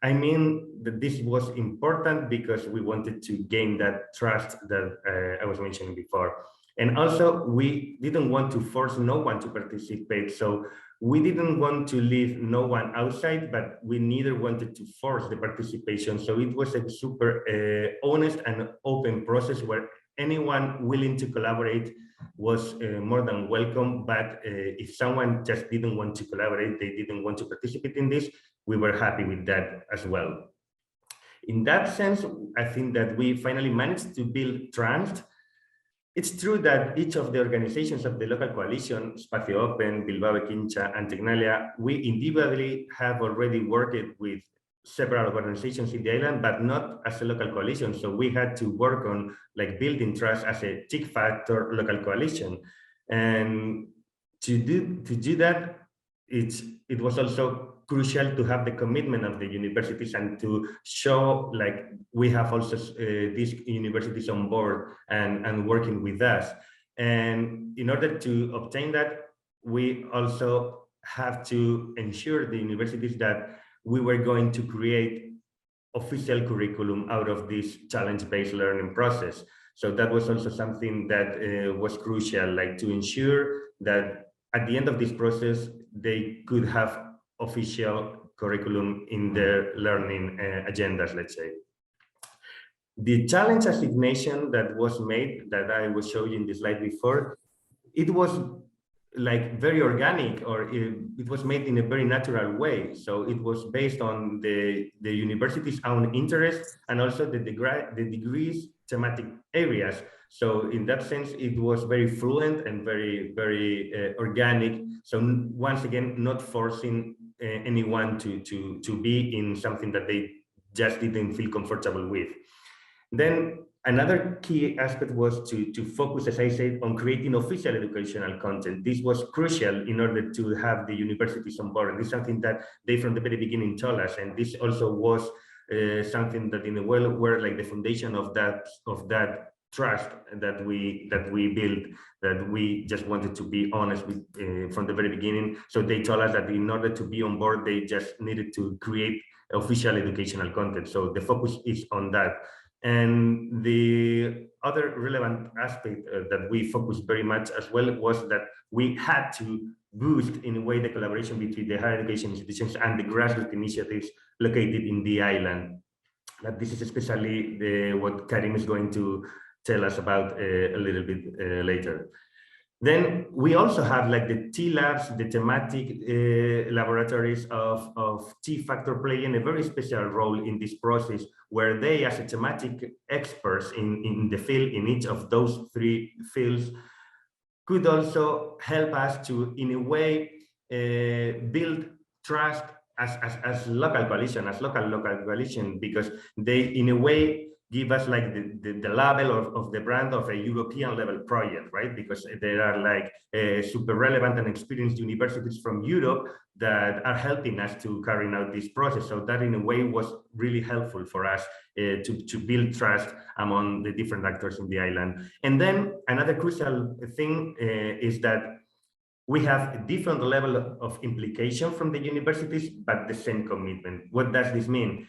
I mean that this was important because we wanted to gain that trust that I was mentioning before. And also we didn't want to force no one to participate. So we didn't want to leave no one outside, but we neither wanted to force the participation. So it was a super honest and open process where anyone willing to collaborate was more than welcome. But if someone just didn't want to collaborate, they didn't want to participate in this, we were happy with that as well. In that sense, I think that we finally managed to build trust. It's true that each of the organizations of the local coalition, Espacio Open, Bilbao, Ekintza, and Tecnalia, we individually have already worked with several organizations in the island, but not as a local coalition. So we had to work on like building trust as a TIC factor local coalition. And to do that, it was also crucial to have the commitment of the universities and to show like we have also these universities on board and working with us. And in order to obtain that, we also have to ensure the universities that we were going to create official curriculum out of this challenge-based learning process. So that was also something that was crucial, like to ensure that at the end of this process, they could have official curriculum in their learning agendas, let's say. The challenge assignation that was made, that I was showing in the slide before, it was like very organic, or it was made in a very natural way. So it was based on the university's own interest and also the degrees thematic areas. So in that sense, it was very fluent and very, very organic. So once again, not forcing anyone to be in something that they just didn't feel comfortable with. Then another key aspect was to focus, as I said, on creating official educational content. This was crucial in order to have the universities on board. This is something that they from the very beginning told us, and this also was something that in a way were like the foundation of that trust that we built, that we just wanted to be honest with from the very beginning. So they told us that in order to be on board, they just needed to create official educational content. So the focus is on that. And the other relevant aspect that we focused very much as well was that we had to boost in a way the collaboration between the higher education institutions and the grassroots initiatives located in the island. That this is especially what Karim is going to tell us about a little bit later. Then we also have like the T-labs, the thematic laboratories of T-Factor playing a very special role in this process, where they, as a thematic experts in the field, in each of those three fields, could also help us to, in a way, build trust as local coalition, because they, in a way, give us like the level of the brand of a European level project, right? Because there are like super relevant and experienced universities from Europe that are helping us to carry out this process. So that in a way was really helpful for us to build trust among the different actors in the island. And then another crucial thing is that we have a different level of implication from the universities, but the same commitment. What does this mean?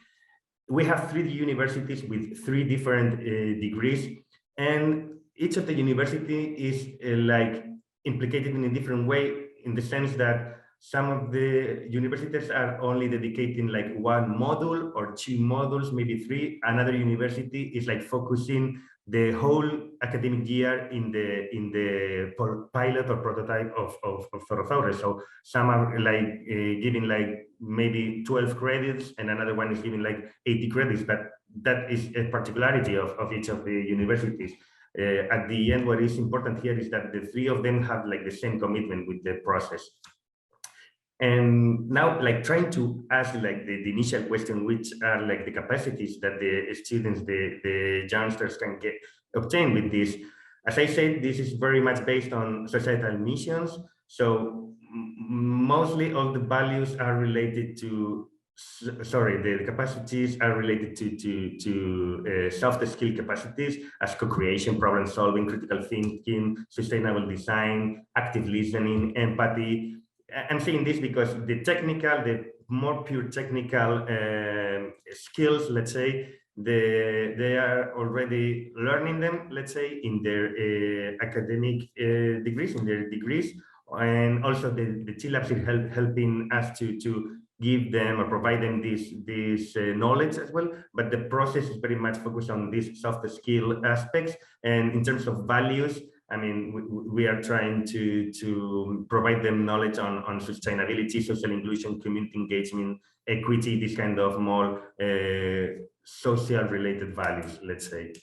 We have 3 universities with 3 different degrees, and each of the university is like implicated in a different way, in the sense that some of the universities are only dedicating like 1 module or 2 modules, maybe 3. Another university is like focusing the whole academic year in the pilot or prototype of Zorrotzaurre. So some are like giving like maybe 12 credits, and another one is giving like 80 credits, but that is a particularity of each of the universities. At the end, what is important here is that the 3 of them have like the same commitment with the process. And now, like trying to ask like the initial question, which are like the capacities that the students, the youngsters can obtain with this. As I said, this is very much based on societal missions. So mostly all the values are related to, the capacities are related to soft skill capacities as co-creation, problem solving, critical thinking, sustainable design, active listening, empathy. I'm saying this because the more pure technical skills, let's say, they are already learning them, let's say, in their academic degrees, and also the T-Labs are helping us to give them or provide them this knowledge as well. But the process is very much focused on these soft skill aspects. And in terms of values, I mean, we are trying to provide them knowledge on sustainability, social inclusion, community engagement, equity, this kind of more social related values, let's say.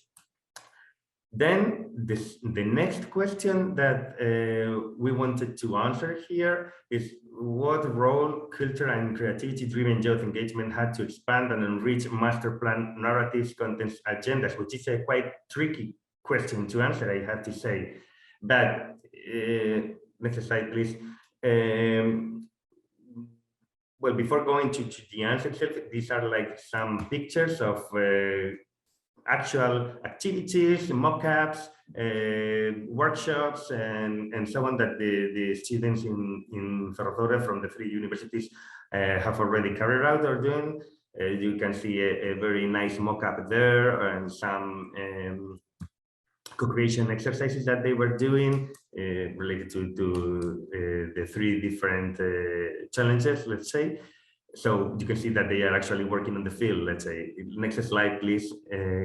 Then the next question that we wanted to answer here is what role culture and creativity-driven youth engagement had to expand and enrich master plan narratives, contents, agendas, which is a quite tricky question to answer, I have to say. But next slide, please. Well, before going to the answer itself, these are like some pictures of actual activities, mock-ups, workshops, and so on that the students in Zorrotzaurre from the 3 universities have already carried out or doing. You can see a very nice mock-up there, and some co-creation exercises that they were doing related to the 3 different challenges, let's say. So you can see that they are actually working on the field, let's say. Next slide, please,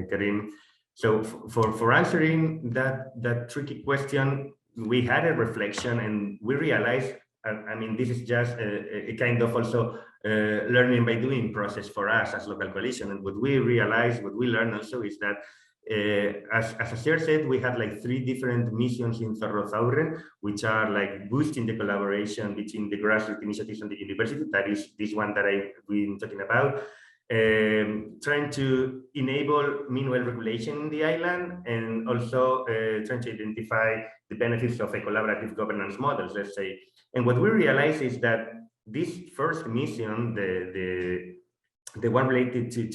Karim. So for answering that tricky question, we had a reflection and we realized, I mean, this is just a kind of also learning by doing process for us as local coalition. And what we realized, what we learned also is that as Asier said, we had like 3 different missions in Zorrotzaurre, which are like boosting the collaboration between the grassroots initiatives and the university. That is this one that I've been talking about. Trying to enable meanwhile regulation in the island, and also trying to identify the benefits of a collaborative governance models, let's say. And what we realize is that this first mission, the one related to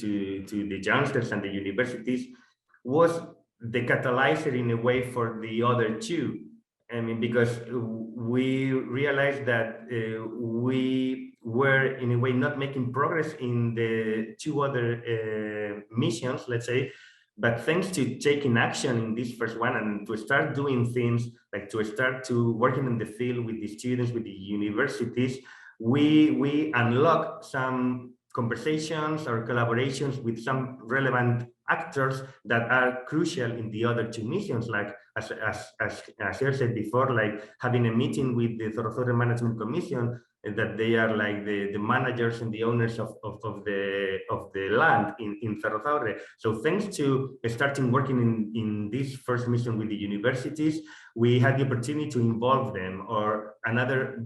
the youngsters and the universities, was the catalyzer in a way for the other 2. I mean, because we realized that we were in a way not making progress in the 2 other missions, let's say, but thanks to taking action in this first one and to start doing things, like to start to working in the field with the students, with the universities, we unlock some conversations or collaborations with some relevant actors that are crucial in the other 2 missions, like as Asier said before, like having a meeting with the Zorrotzaurre Management Commission, and that they are like the managers and the owners of the land in Zorrotzaurre. So thanks to starting working in this first mission with the universities, we had the opportunity to involve them. Or another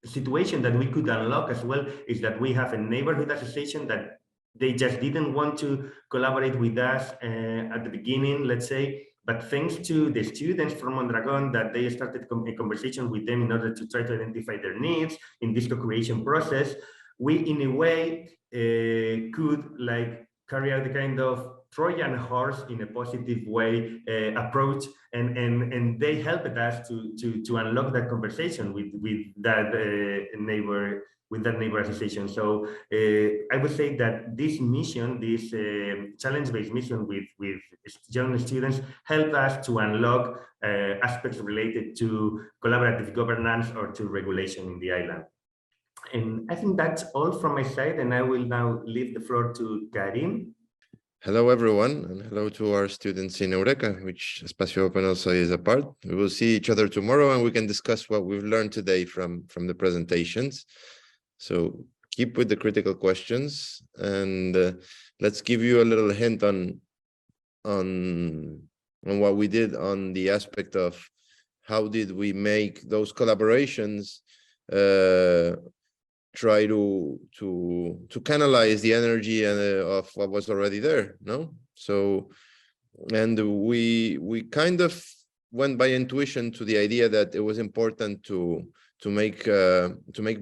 situation that we could unlock as well is that we have a neighborhood association that they just didn't want to collaborate with us at the beginning, let's say, but thanks to the students from Mondragon, that they started a conversation with them in order to try to identify their needs in this co-creation process, we in a way could like carry out the kind of Trojan horse in a positive way approach, and they helped us to unlock that conversation with that neighbor association. So I would say that this mission, this challenge-based mission with young students, helped us to unlock aspects related to collaborative governance or to regulation in the island. And I think that's all from my side, and I will now leave the floor to Karim. Hello, everyone, and hello to our students in Eureka, which Espacio Open also is a part. We will see each other tomorrow, and we can discuss what we've learned today from the presentations. So keep with the critical questions, and let's give you a little hint on what we did on the aspect of how did we make those collaborations try to canalize the energy of what was already there, no? So, and we kind of went by intuition to the idea that it was important to make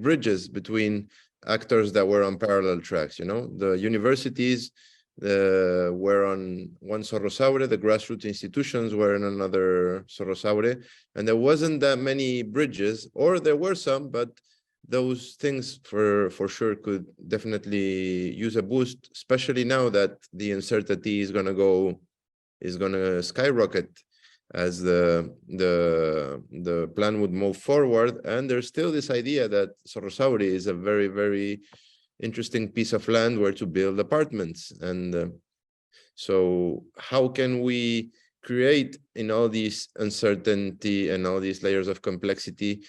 bridges between actors that were on parallel tracks. You know, the universities were on one Zorrotzaurre, the grassroots institutions were in another Zorrotzaurre, and there wasn't that many bridges, or there were some, but those things for sure could definitely use a boost, especially now that the uncertainty is going to skyrocket as the plan would move forward. And there's still this idea that Zorrotzaurre is a very, very interesting piece of land where to build apartments. And so how can we create, in all these uncertainty and all these layers of complexity,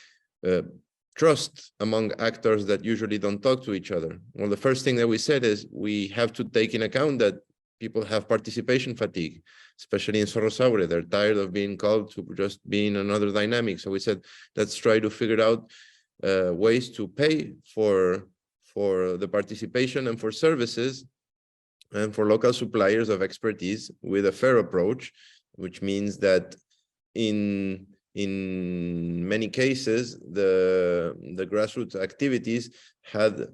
trust among actors that usually don't talk to each other? Well, the first thing that we said is we have to take in account that people have participation fatigue, especially in Zorrotzaurre. They're tired of being called to just be in another dynamic. So we said, let's try to figure out ways to pay for the participation and for services and for local suppliers of expertise with a fair approach, which means that in many cases, the grassroots activities had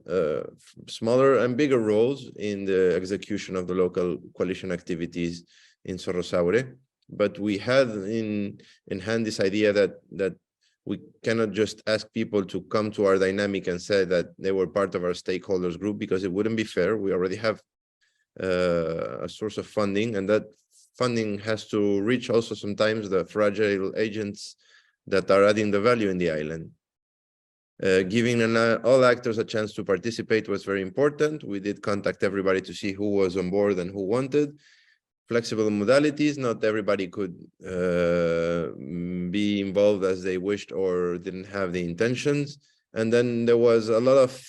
smaller and bigger roles in the execution of the local coalition activities in Zorrotzaurre. But we had in hand this idea that we cannot just ask people to come to our dynamic and say that they were part of our stakeholders group, because it wouldn't be fair. We already have a source of funding, and that funding has to reach also sometimes the fragile agents that are adding the value in the island. Giving all actors a chance to participate was very important. We did contact everybody to see who was on board and who wanted. flexible modalities. Not everybody could be involved as they wished or didn't have the intentions. And then there was a lot of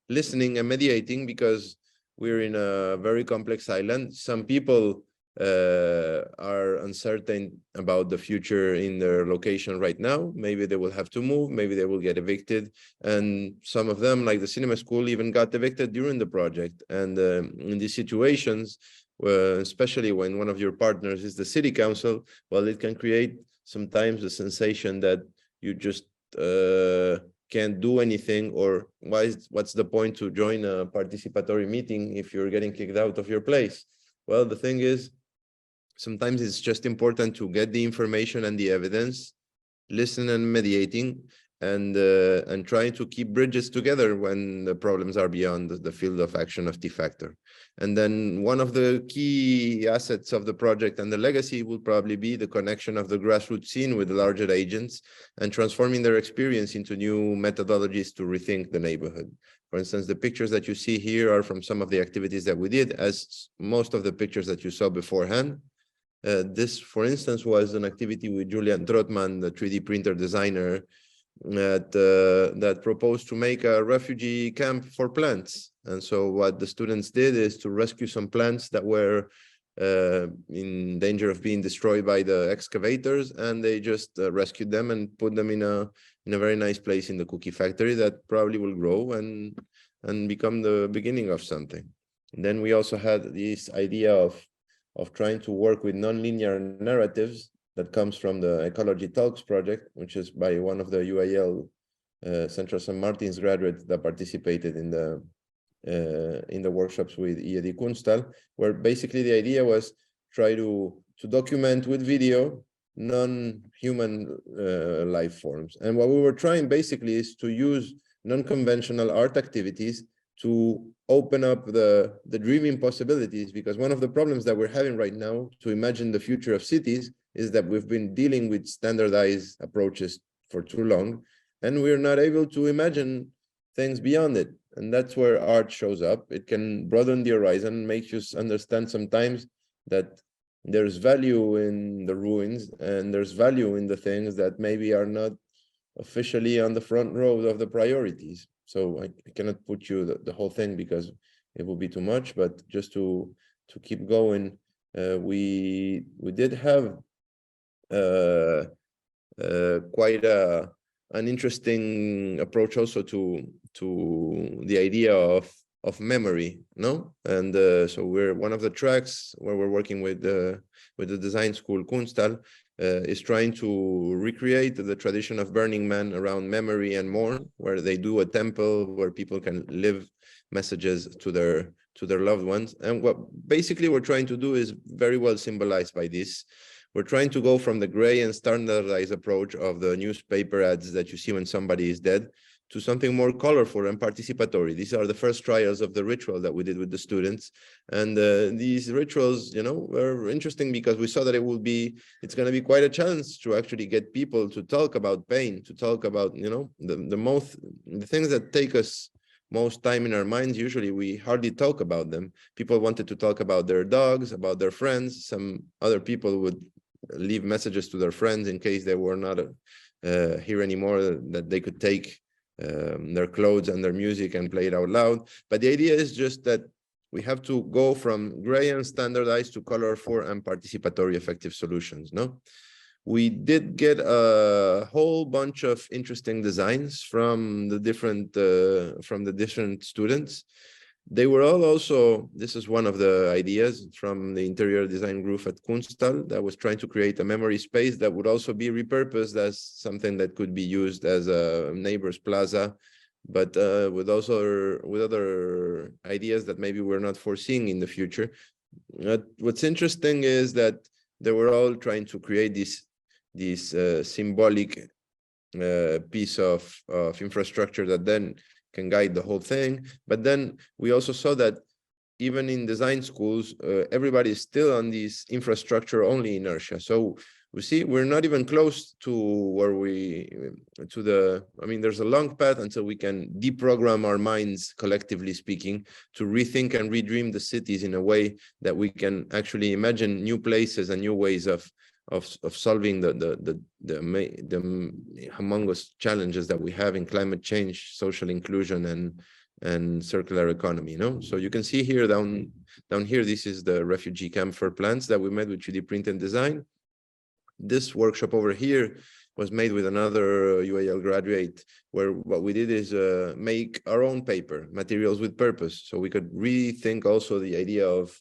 listening and mediating because we're in a very complex island. Some people are uncertain about the future in their location right now. Maybe they will have to move, maybe they will get evicted. And some of them, like the cinema school, even got evicted during the project. And in these situations, especially when one of your partners is the city council, well, it can create sometimes a sensation that you just can't do anything, or what's the point to join a participatory meeting if you're getting kicked out of your place? Well, the thing is, sometimes it's just important to get the information and the evidence, listen and mediating, and trying to keep bridges together when the problems are beyond the field of action of T-Factor. And then one of the key assets of the project and the legacy will probably be the connection of the grassroots scene with the larger agents and transforming their experience into new methodologies to rethink the neighborhood. For instance, the pictures that you see here are from some of the activities that we did, as most of the pictures that you saw beforehand. This, for instance, was an activity with Julian Trotman, the 3D printer designer, that proposed to make a refugee camp for plants. And so what the students did is to rescue some plants that were in danger of being destroyed by the excavators, and they just rescued them and put them in a very nice place in the cookie factory that probably will grow and become the beginning of something. And then we also had this idea of trying to work with nonlinear narratives that comes from the Ecology Talks project, which is by one of the UAL Central St. Martin's graduates that participated in the workshops with Iedi Kunstal, where basically the idea was try to document with video non-human life forms. And what we were trying basically is to use non-conventional art activities to open up the dreaming possibilities, because one of the problems that we're having right now to imagine the future of cities is that we've been dealing with standardized approaches for too long, and we're not able to imagine things beyond it. And that's where art shows up. It can broaden the horizon, make you understand sometimes that there's value in the ruins and there's value in the things that maybe are not officially on the front row of the priorities. So I cannot put you the whole thing because it will be too much, but just to keep going, we did have quite an interesting approach also to the idea of memory, no? And so we're one of the tracks where we're working with the design school Kunstal is trying to recreate the tradition of Burning Man around memory and mourn, where they do a temple where people can live messages to their loved ones. And what basically we're trying to do is very well symbolized by this. We're trying to go from the gray and standardized approach of the newspaper ads that you see when somebody is dead to something more colorful and participatory. These are the first trials of the ritual that we did with the students. And these rituals, you know, were interesting because we saw that it's going to be quite a challenge to actually get people to talk about pain, to talk about, you know, the things that take us most time in our minds. Usually we hardly talk about them. People wanted to talk about their dogs, about their friends. Some other people would leave messages to their friends in case they were not here anymore, that they could take their clothes and their music and play it out loud. But the idea is just that we have to go from gray and standardized to colorful and participatory effective solutions. No, we did get a whole bunch of interesting designs from the different students. They were all also, this is one of the ideas from the interior design group at Kunstal that was trying to create a memory space that would also be repurposed as something that could be used as a neighbor's plaza, but with other ideas that maybe we're not foreseeing in the future. What's interesting is that they were all trying to create this symbolic piece of infrastructure that then can guide the whole thing. But then we also saw that even in design schools, everybody is still on this infrastructure only inertia. So we see we're not even close to where there's a long path until we can deprogram our minds, collectively speaking, to rethink and redream the cities in a way that we can actually imagine new places and new ways of solving the humongous challenges that we have in climate change, social inclusion, and circular economy. So you can see here down here, this is the refugee camp for plants that we made with 3D print and design. This workshop over here was made with another UAL graduate, where what we did is make our own paper, materials with purpose. So we could rethink also the idea of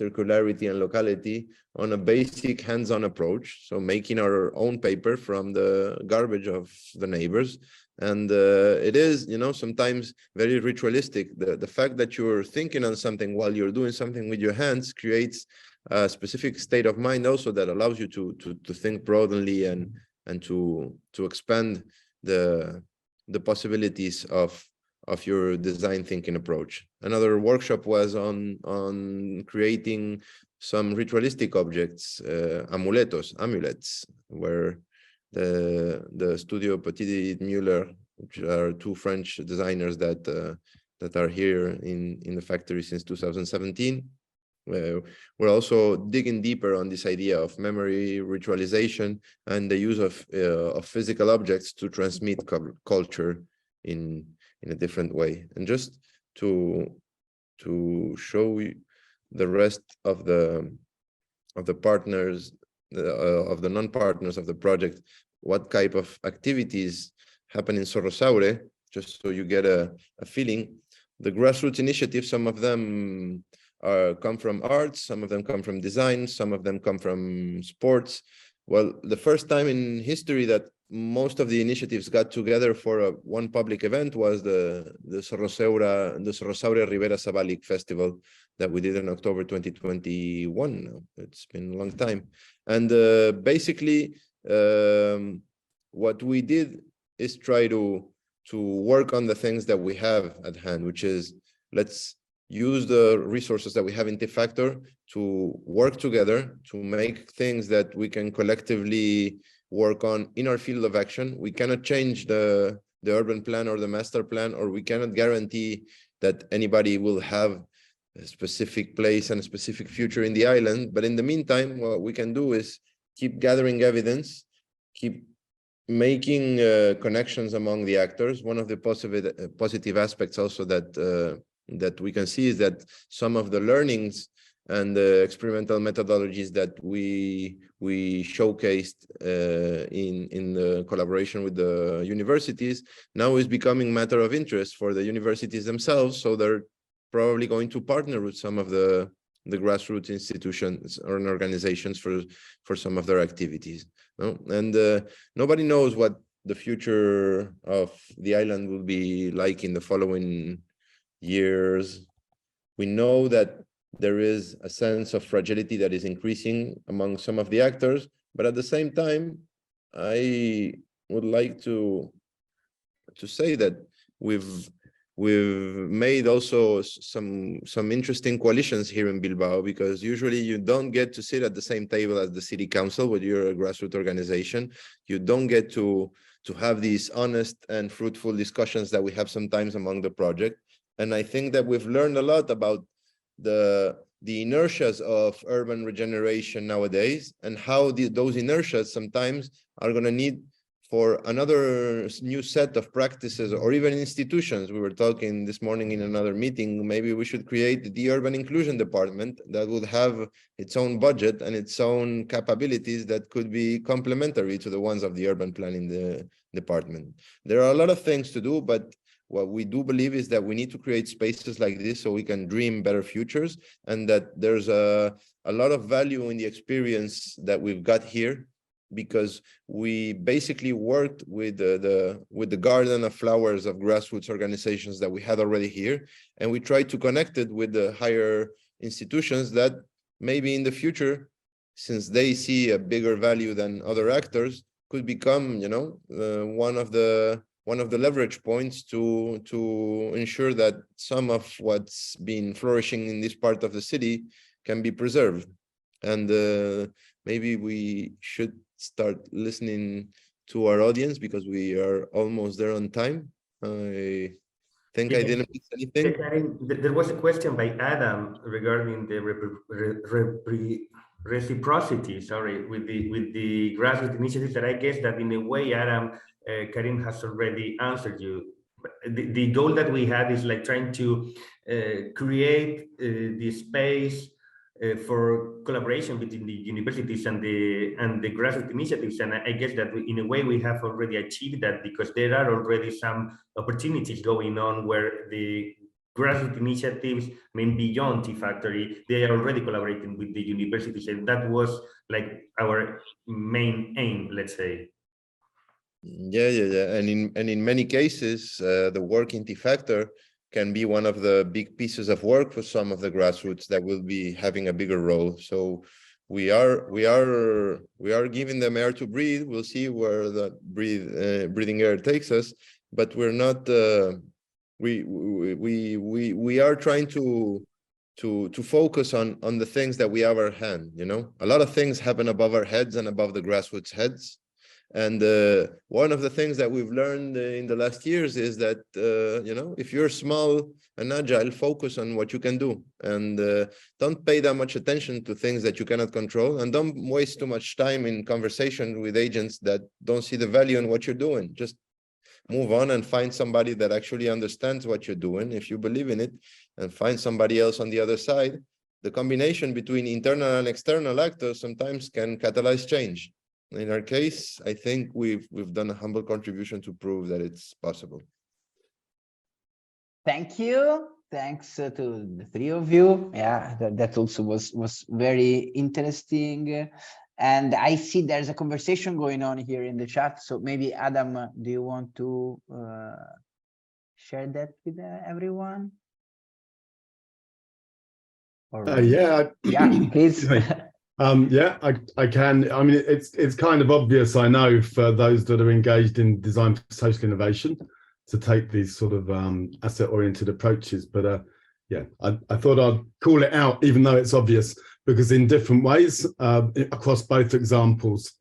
circularity and locality on a basic hands-on approach. So making our own paper from the garbage of the neighbors. And it is, sometimes very ritualistic. The fact that you're thinking on something while you're doing something with your hands creates a specific state of mind also that allows you to think broadly and to expand the possibilities of your design thinking approach. Another workshop was on creating some ritualistic objects, amulets, where the Studio Petit Muller, which are two French designers that are here in the factory since 2017. We're also digging deeper on this idea of memory ritualization and the use of physical objects to transmit culture in a different way. And just to show you the rest of the partners, of the non-partners of the project, what type of activities happen in Zorrotzaurre, just so you get a feeling. The grassroots initiatives, some of them come from arts, some of them come from design, some of them come from sports. Well, the first time in history that most of the initiatives got together for one public event was the Zorrotzaurre Ribera Zabalik Festival that we did in October 2021. Now. It's been a long time. And basically, what we did is try to work on the things that we have at hand, which is let's use the resources that we have in T-Factor to work together to make things that we can collectively work on in our field of action. We cannot change the urban plan or the master plan, or we cannot guarantee that anybody will have a specific place and a specific future in the island. But in the meantime, what we can do is keep gathering evidence, keep making connections among the actors. One of the positive aspects also that we can see is that some of the learnings and the experimental methodologies that we showcased in the collaboration with the universities now is becoming matter of interest for the universities themselves. So they're probably going to partner with some of the grassroots institutions or organizations for some of their activities. And nobody knows what the future of the island will be like in the following years. We know that there is a sense of fragility that is increasing among some of the actors, but at the same time, I would like to say that we've made also some interesting coalitions here in Bilbao, because usually you don't get to sit at the same table as the city council when you're a grassroots organization. You don't get to have these honest and fruitful discussions that we have sometimes among the project. And I think that we've learned a lot about the inertias of urban regeneration nowadays, and how those inertias sometimes are going to need for another new set of practices or even institutions. We were talking this morning in another meeting, maybe we should create the urban inclusion department that would have its own budget and its own capabilities that could be complementary to the ones of the urban planning department. There are a lot of things to do, but what we do believe is that we need to create spaces like this so we can dream better futures, and that there's a lot of value in the experience that we've got here, because we basically worked with the garden of flowers of grassroots organizations that we had already here, and we tried to connect it with the higher institutions that maybe in the future, since they see a bigger value than other actors, could become, one of the leverage points to ensure that some of what's been flourishing in this part of the city can be preserved. And maybe we should start listening to our audience because we are almost there on time. I think I didn't miss anything. Karim, there was a question by Adam regarding the reciprocity, sorry, with the grassroots initiatives that I guess that in a way, Adam, Karim has already answered you. The goal that we had is like trying to create the space for collaboration between the universities and the grassroots initiatives, and I guess that in a way we have already achieved that because there are already some opportunities going on where the grassroots initiatives, I mean, beyond Tea Factory, they are already collaborating with the universities, and that was like our main aim, let's say. Yeah, and in many cases, the work in Tea Factor can be one of the big pieces of work for some of the grassroots that will be having a bigger role. So we are giving them air to breathe. We'll see where the breathing air takes us, but we're not. We are trying to focus on the things that we have our hand. You know, a lot of things happen above our heads and above the grassroots heads. And one of the things that we've learned in the last years is that, you know, if you're small and agile, focus on what you can do, and don't pay that much attention to things that you cannot control, and don't waste too much time in conversation with agents that don't see the value in what you're doing. Just move on and find somebody that actually understands what you're doing, if you believe in it, and find somebody else on the other side. The combination between internal and external actors sometimes can catalyze change. In our case, I think we've done a humble contribution to prove that it's possible. Thank you. Thanks to the three of you. Yeah, that also was very interesting. And I see there's a conversation going on here in the chat. So maybe Adam, do you want to share that with everyone? Yeah, please. Yeah, I can. I mean, it's kind of obvious, I know, for those that are engaged in design for social innovation to take these sort of asset-oriented approaches. But yeah, I thought I'd call it out, even though it's obvious, because in different ways, across both examples,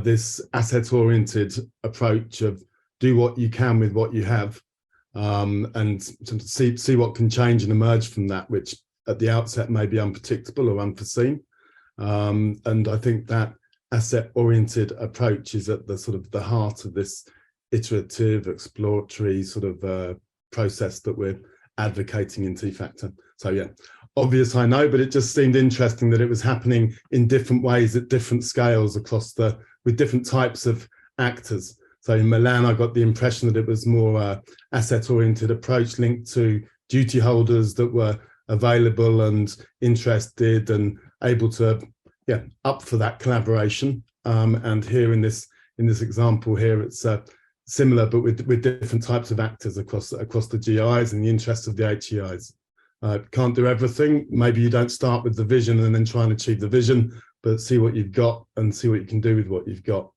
this asset-oriented approach of do what you can with what you have, and see what can change and emerge from that, which at the outset may be unpredictable or unforeseen. And I think that asset-oriented approach is at the sort of the heart of this iterative, exploratory sort of process that we're advocating in Tea Factor. So yeah, obvious, I know, but it just seemed interesting that it was happening in different ways at different scales across with different types of actors. So in Milan, I got the impression that it was more asset-oriented approach linked to duty holders that were available and interested and able to, yeah, up for that collaboration. And here in this example here, it's similar, but with different types of actors across the GIs and the interests of the HEIs. Can't do everything. Maybe you don't start with the vision and then try and achieve the vision, but see what you've got and see what you can do with what you've got.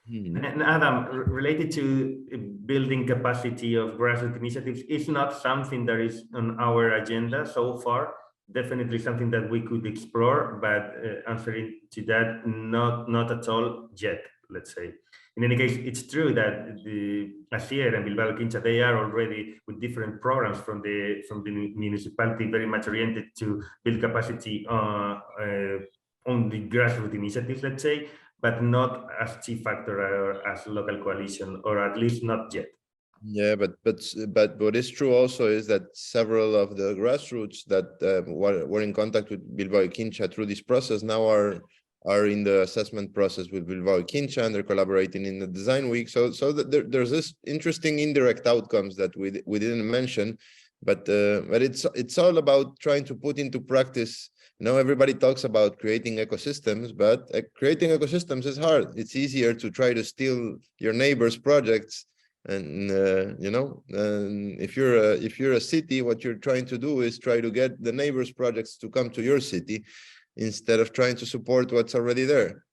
And Adam, related to building capacity of grassroots initiatives, is not something that is on our agenda so far. Definitely something that we could explore, but answering to that, not at all yet, let's say. In any case, it's true that the Asier and Bilbao Ekintza, they are already with different programs from the municipality, very much oriented to build capacity on the grassroots initiatives, let's say, but not as Tea Factor or as local coalition, or at least not yet. Yeah, but what is true also is that several of the grassroots that were in contact with Bilbao Ekintza through this process now are in the assessment process with Bilbao Ekintza, and they're collaborating in the design week. So there's this interesting indirect outcomes that we didn't mention, but it's all about trying to put into practice. You know, everybody talks about creating ecosystems, but creating ecosystems is hard. It's easier to try to steal your neighbor's projects. And you know, if you're a city, what you're trying to do is try to get the neighbors' projects to come to your city instead of trying to support what's already there.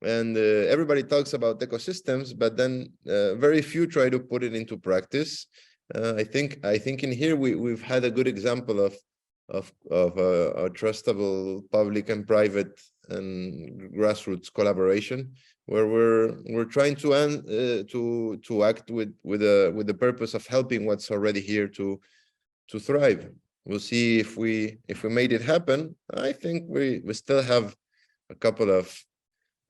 And everybody talks about ecosystems, but then very few try to put it into practice. I think in here we've had a good example of of a trustable public and private and grassroots collaboration, where we're trying to act with the purpose of helping what's already here to thrive. We'll see if we made it happen. I think we still have a couple of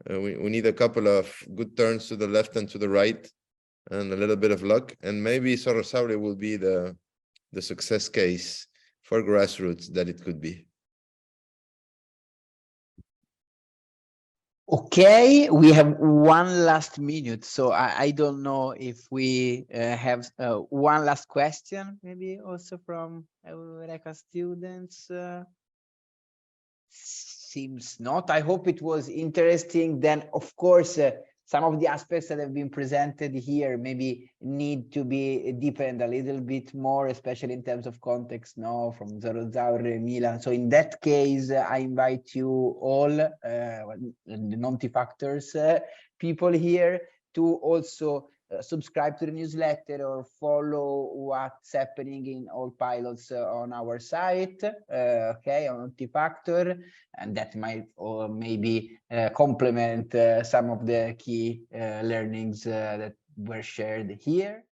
we need a couple of good turns to the left and to the right, and a little bit of luck, and maybe Zorrotzaurre will be the success case for grassroots that it could be. Okay, we have one last minute, so I don't know if we have one last question, maybe also from Eureka students. Seems not. I hope it was interesting. Then, of course, some of the aspects that have been presented here maybe need to be deepened a little bit more, especially in terms of context, no, from Zorrotzaurre, Milan. So in that case, I invite you all, the non-factors people here, to also subscribe to the newsletter or follow what's happening in all pilots on our site, okay, on multi-factor, and that might or maybe complement some of the key learnings that were shared here.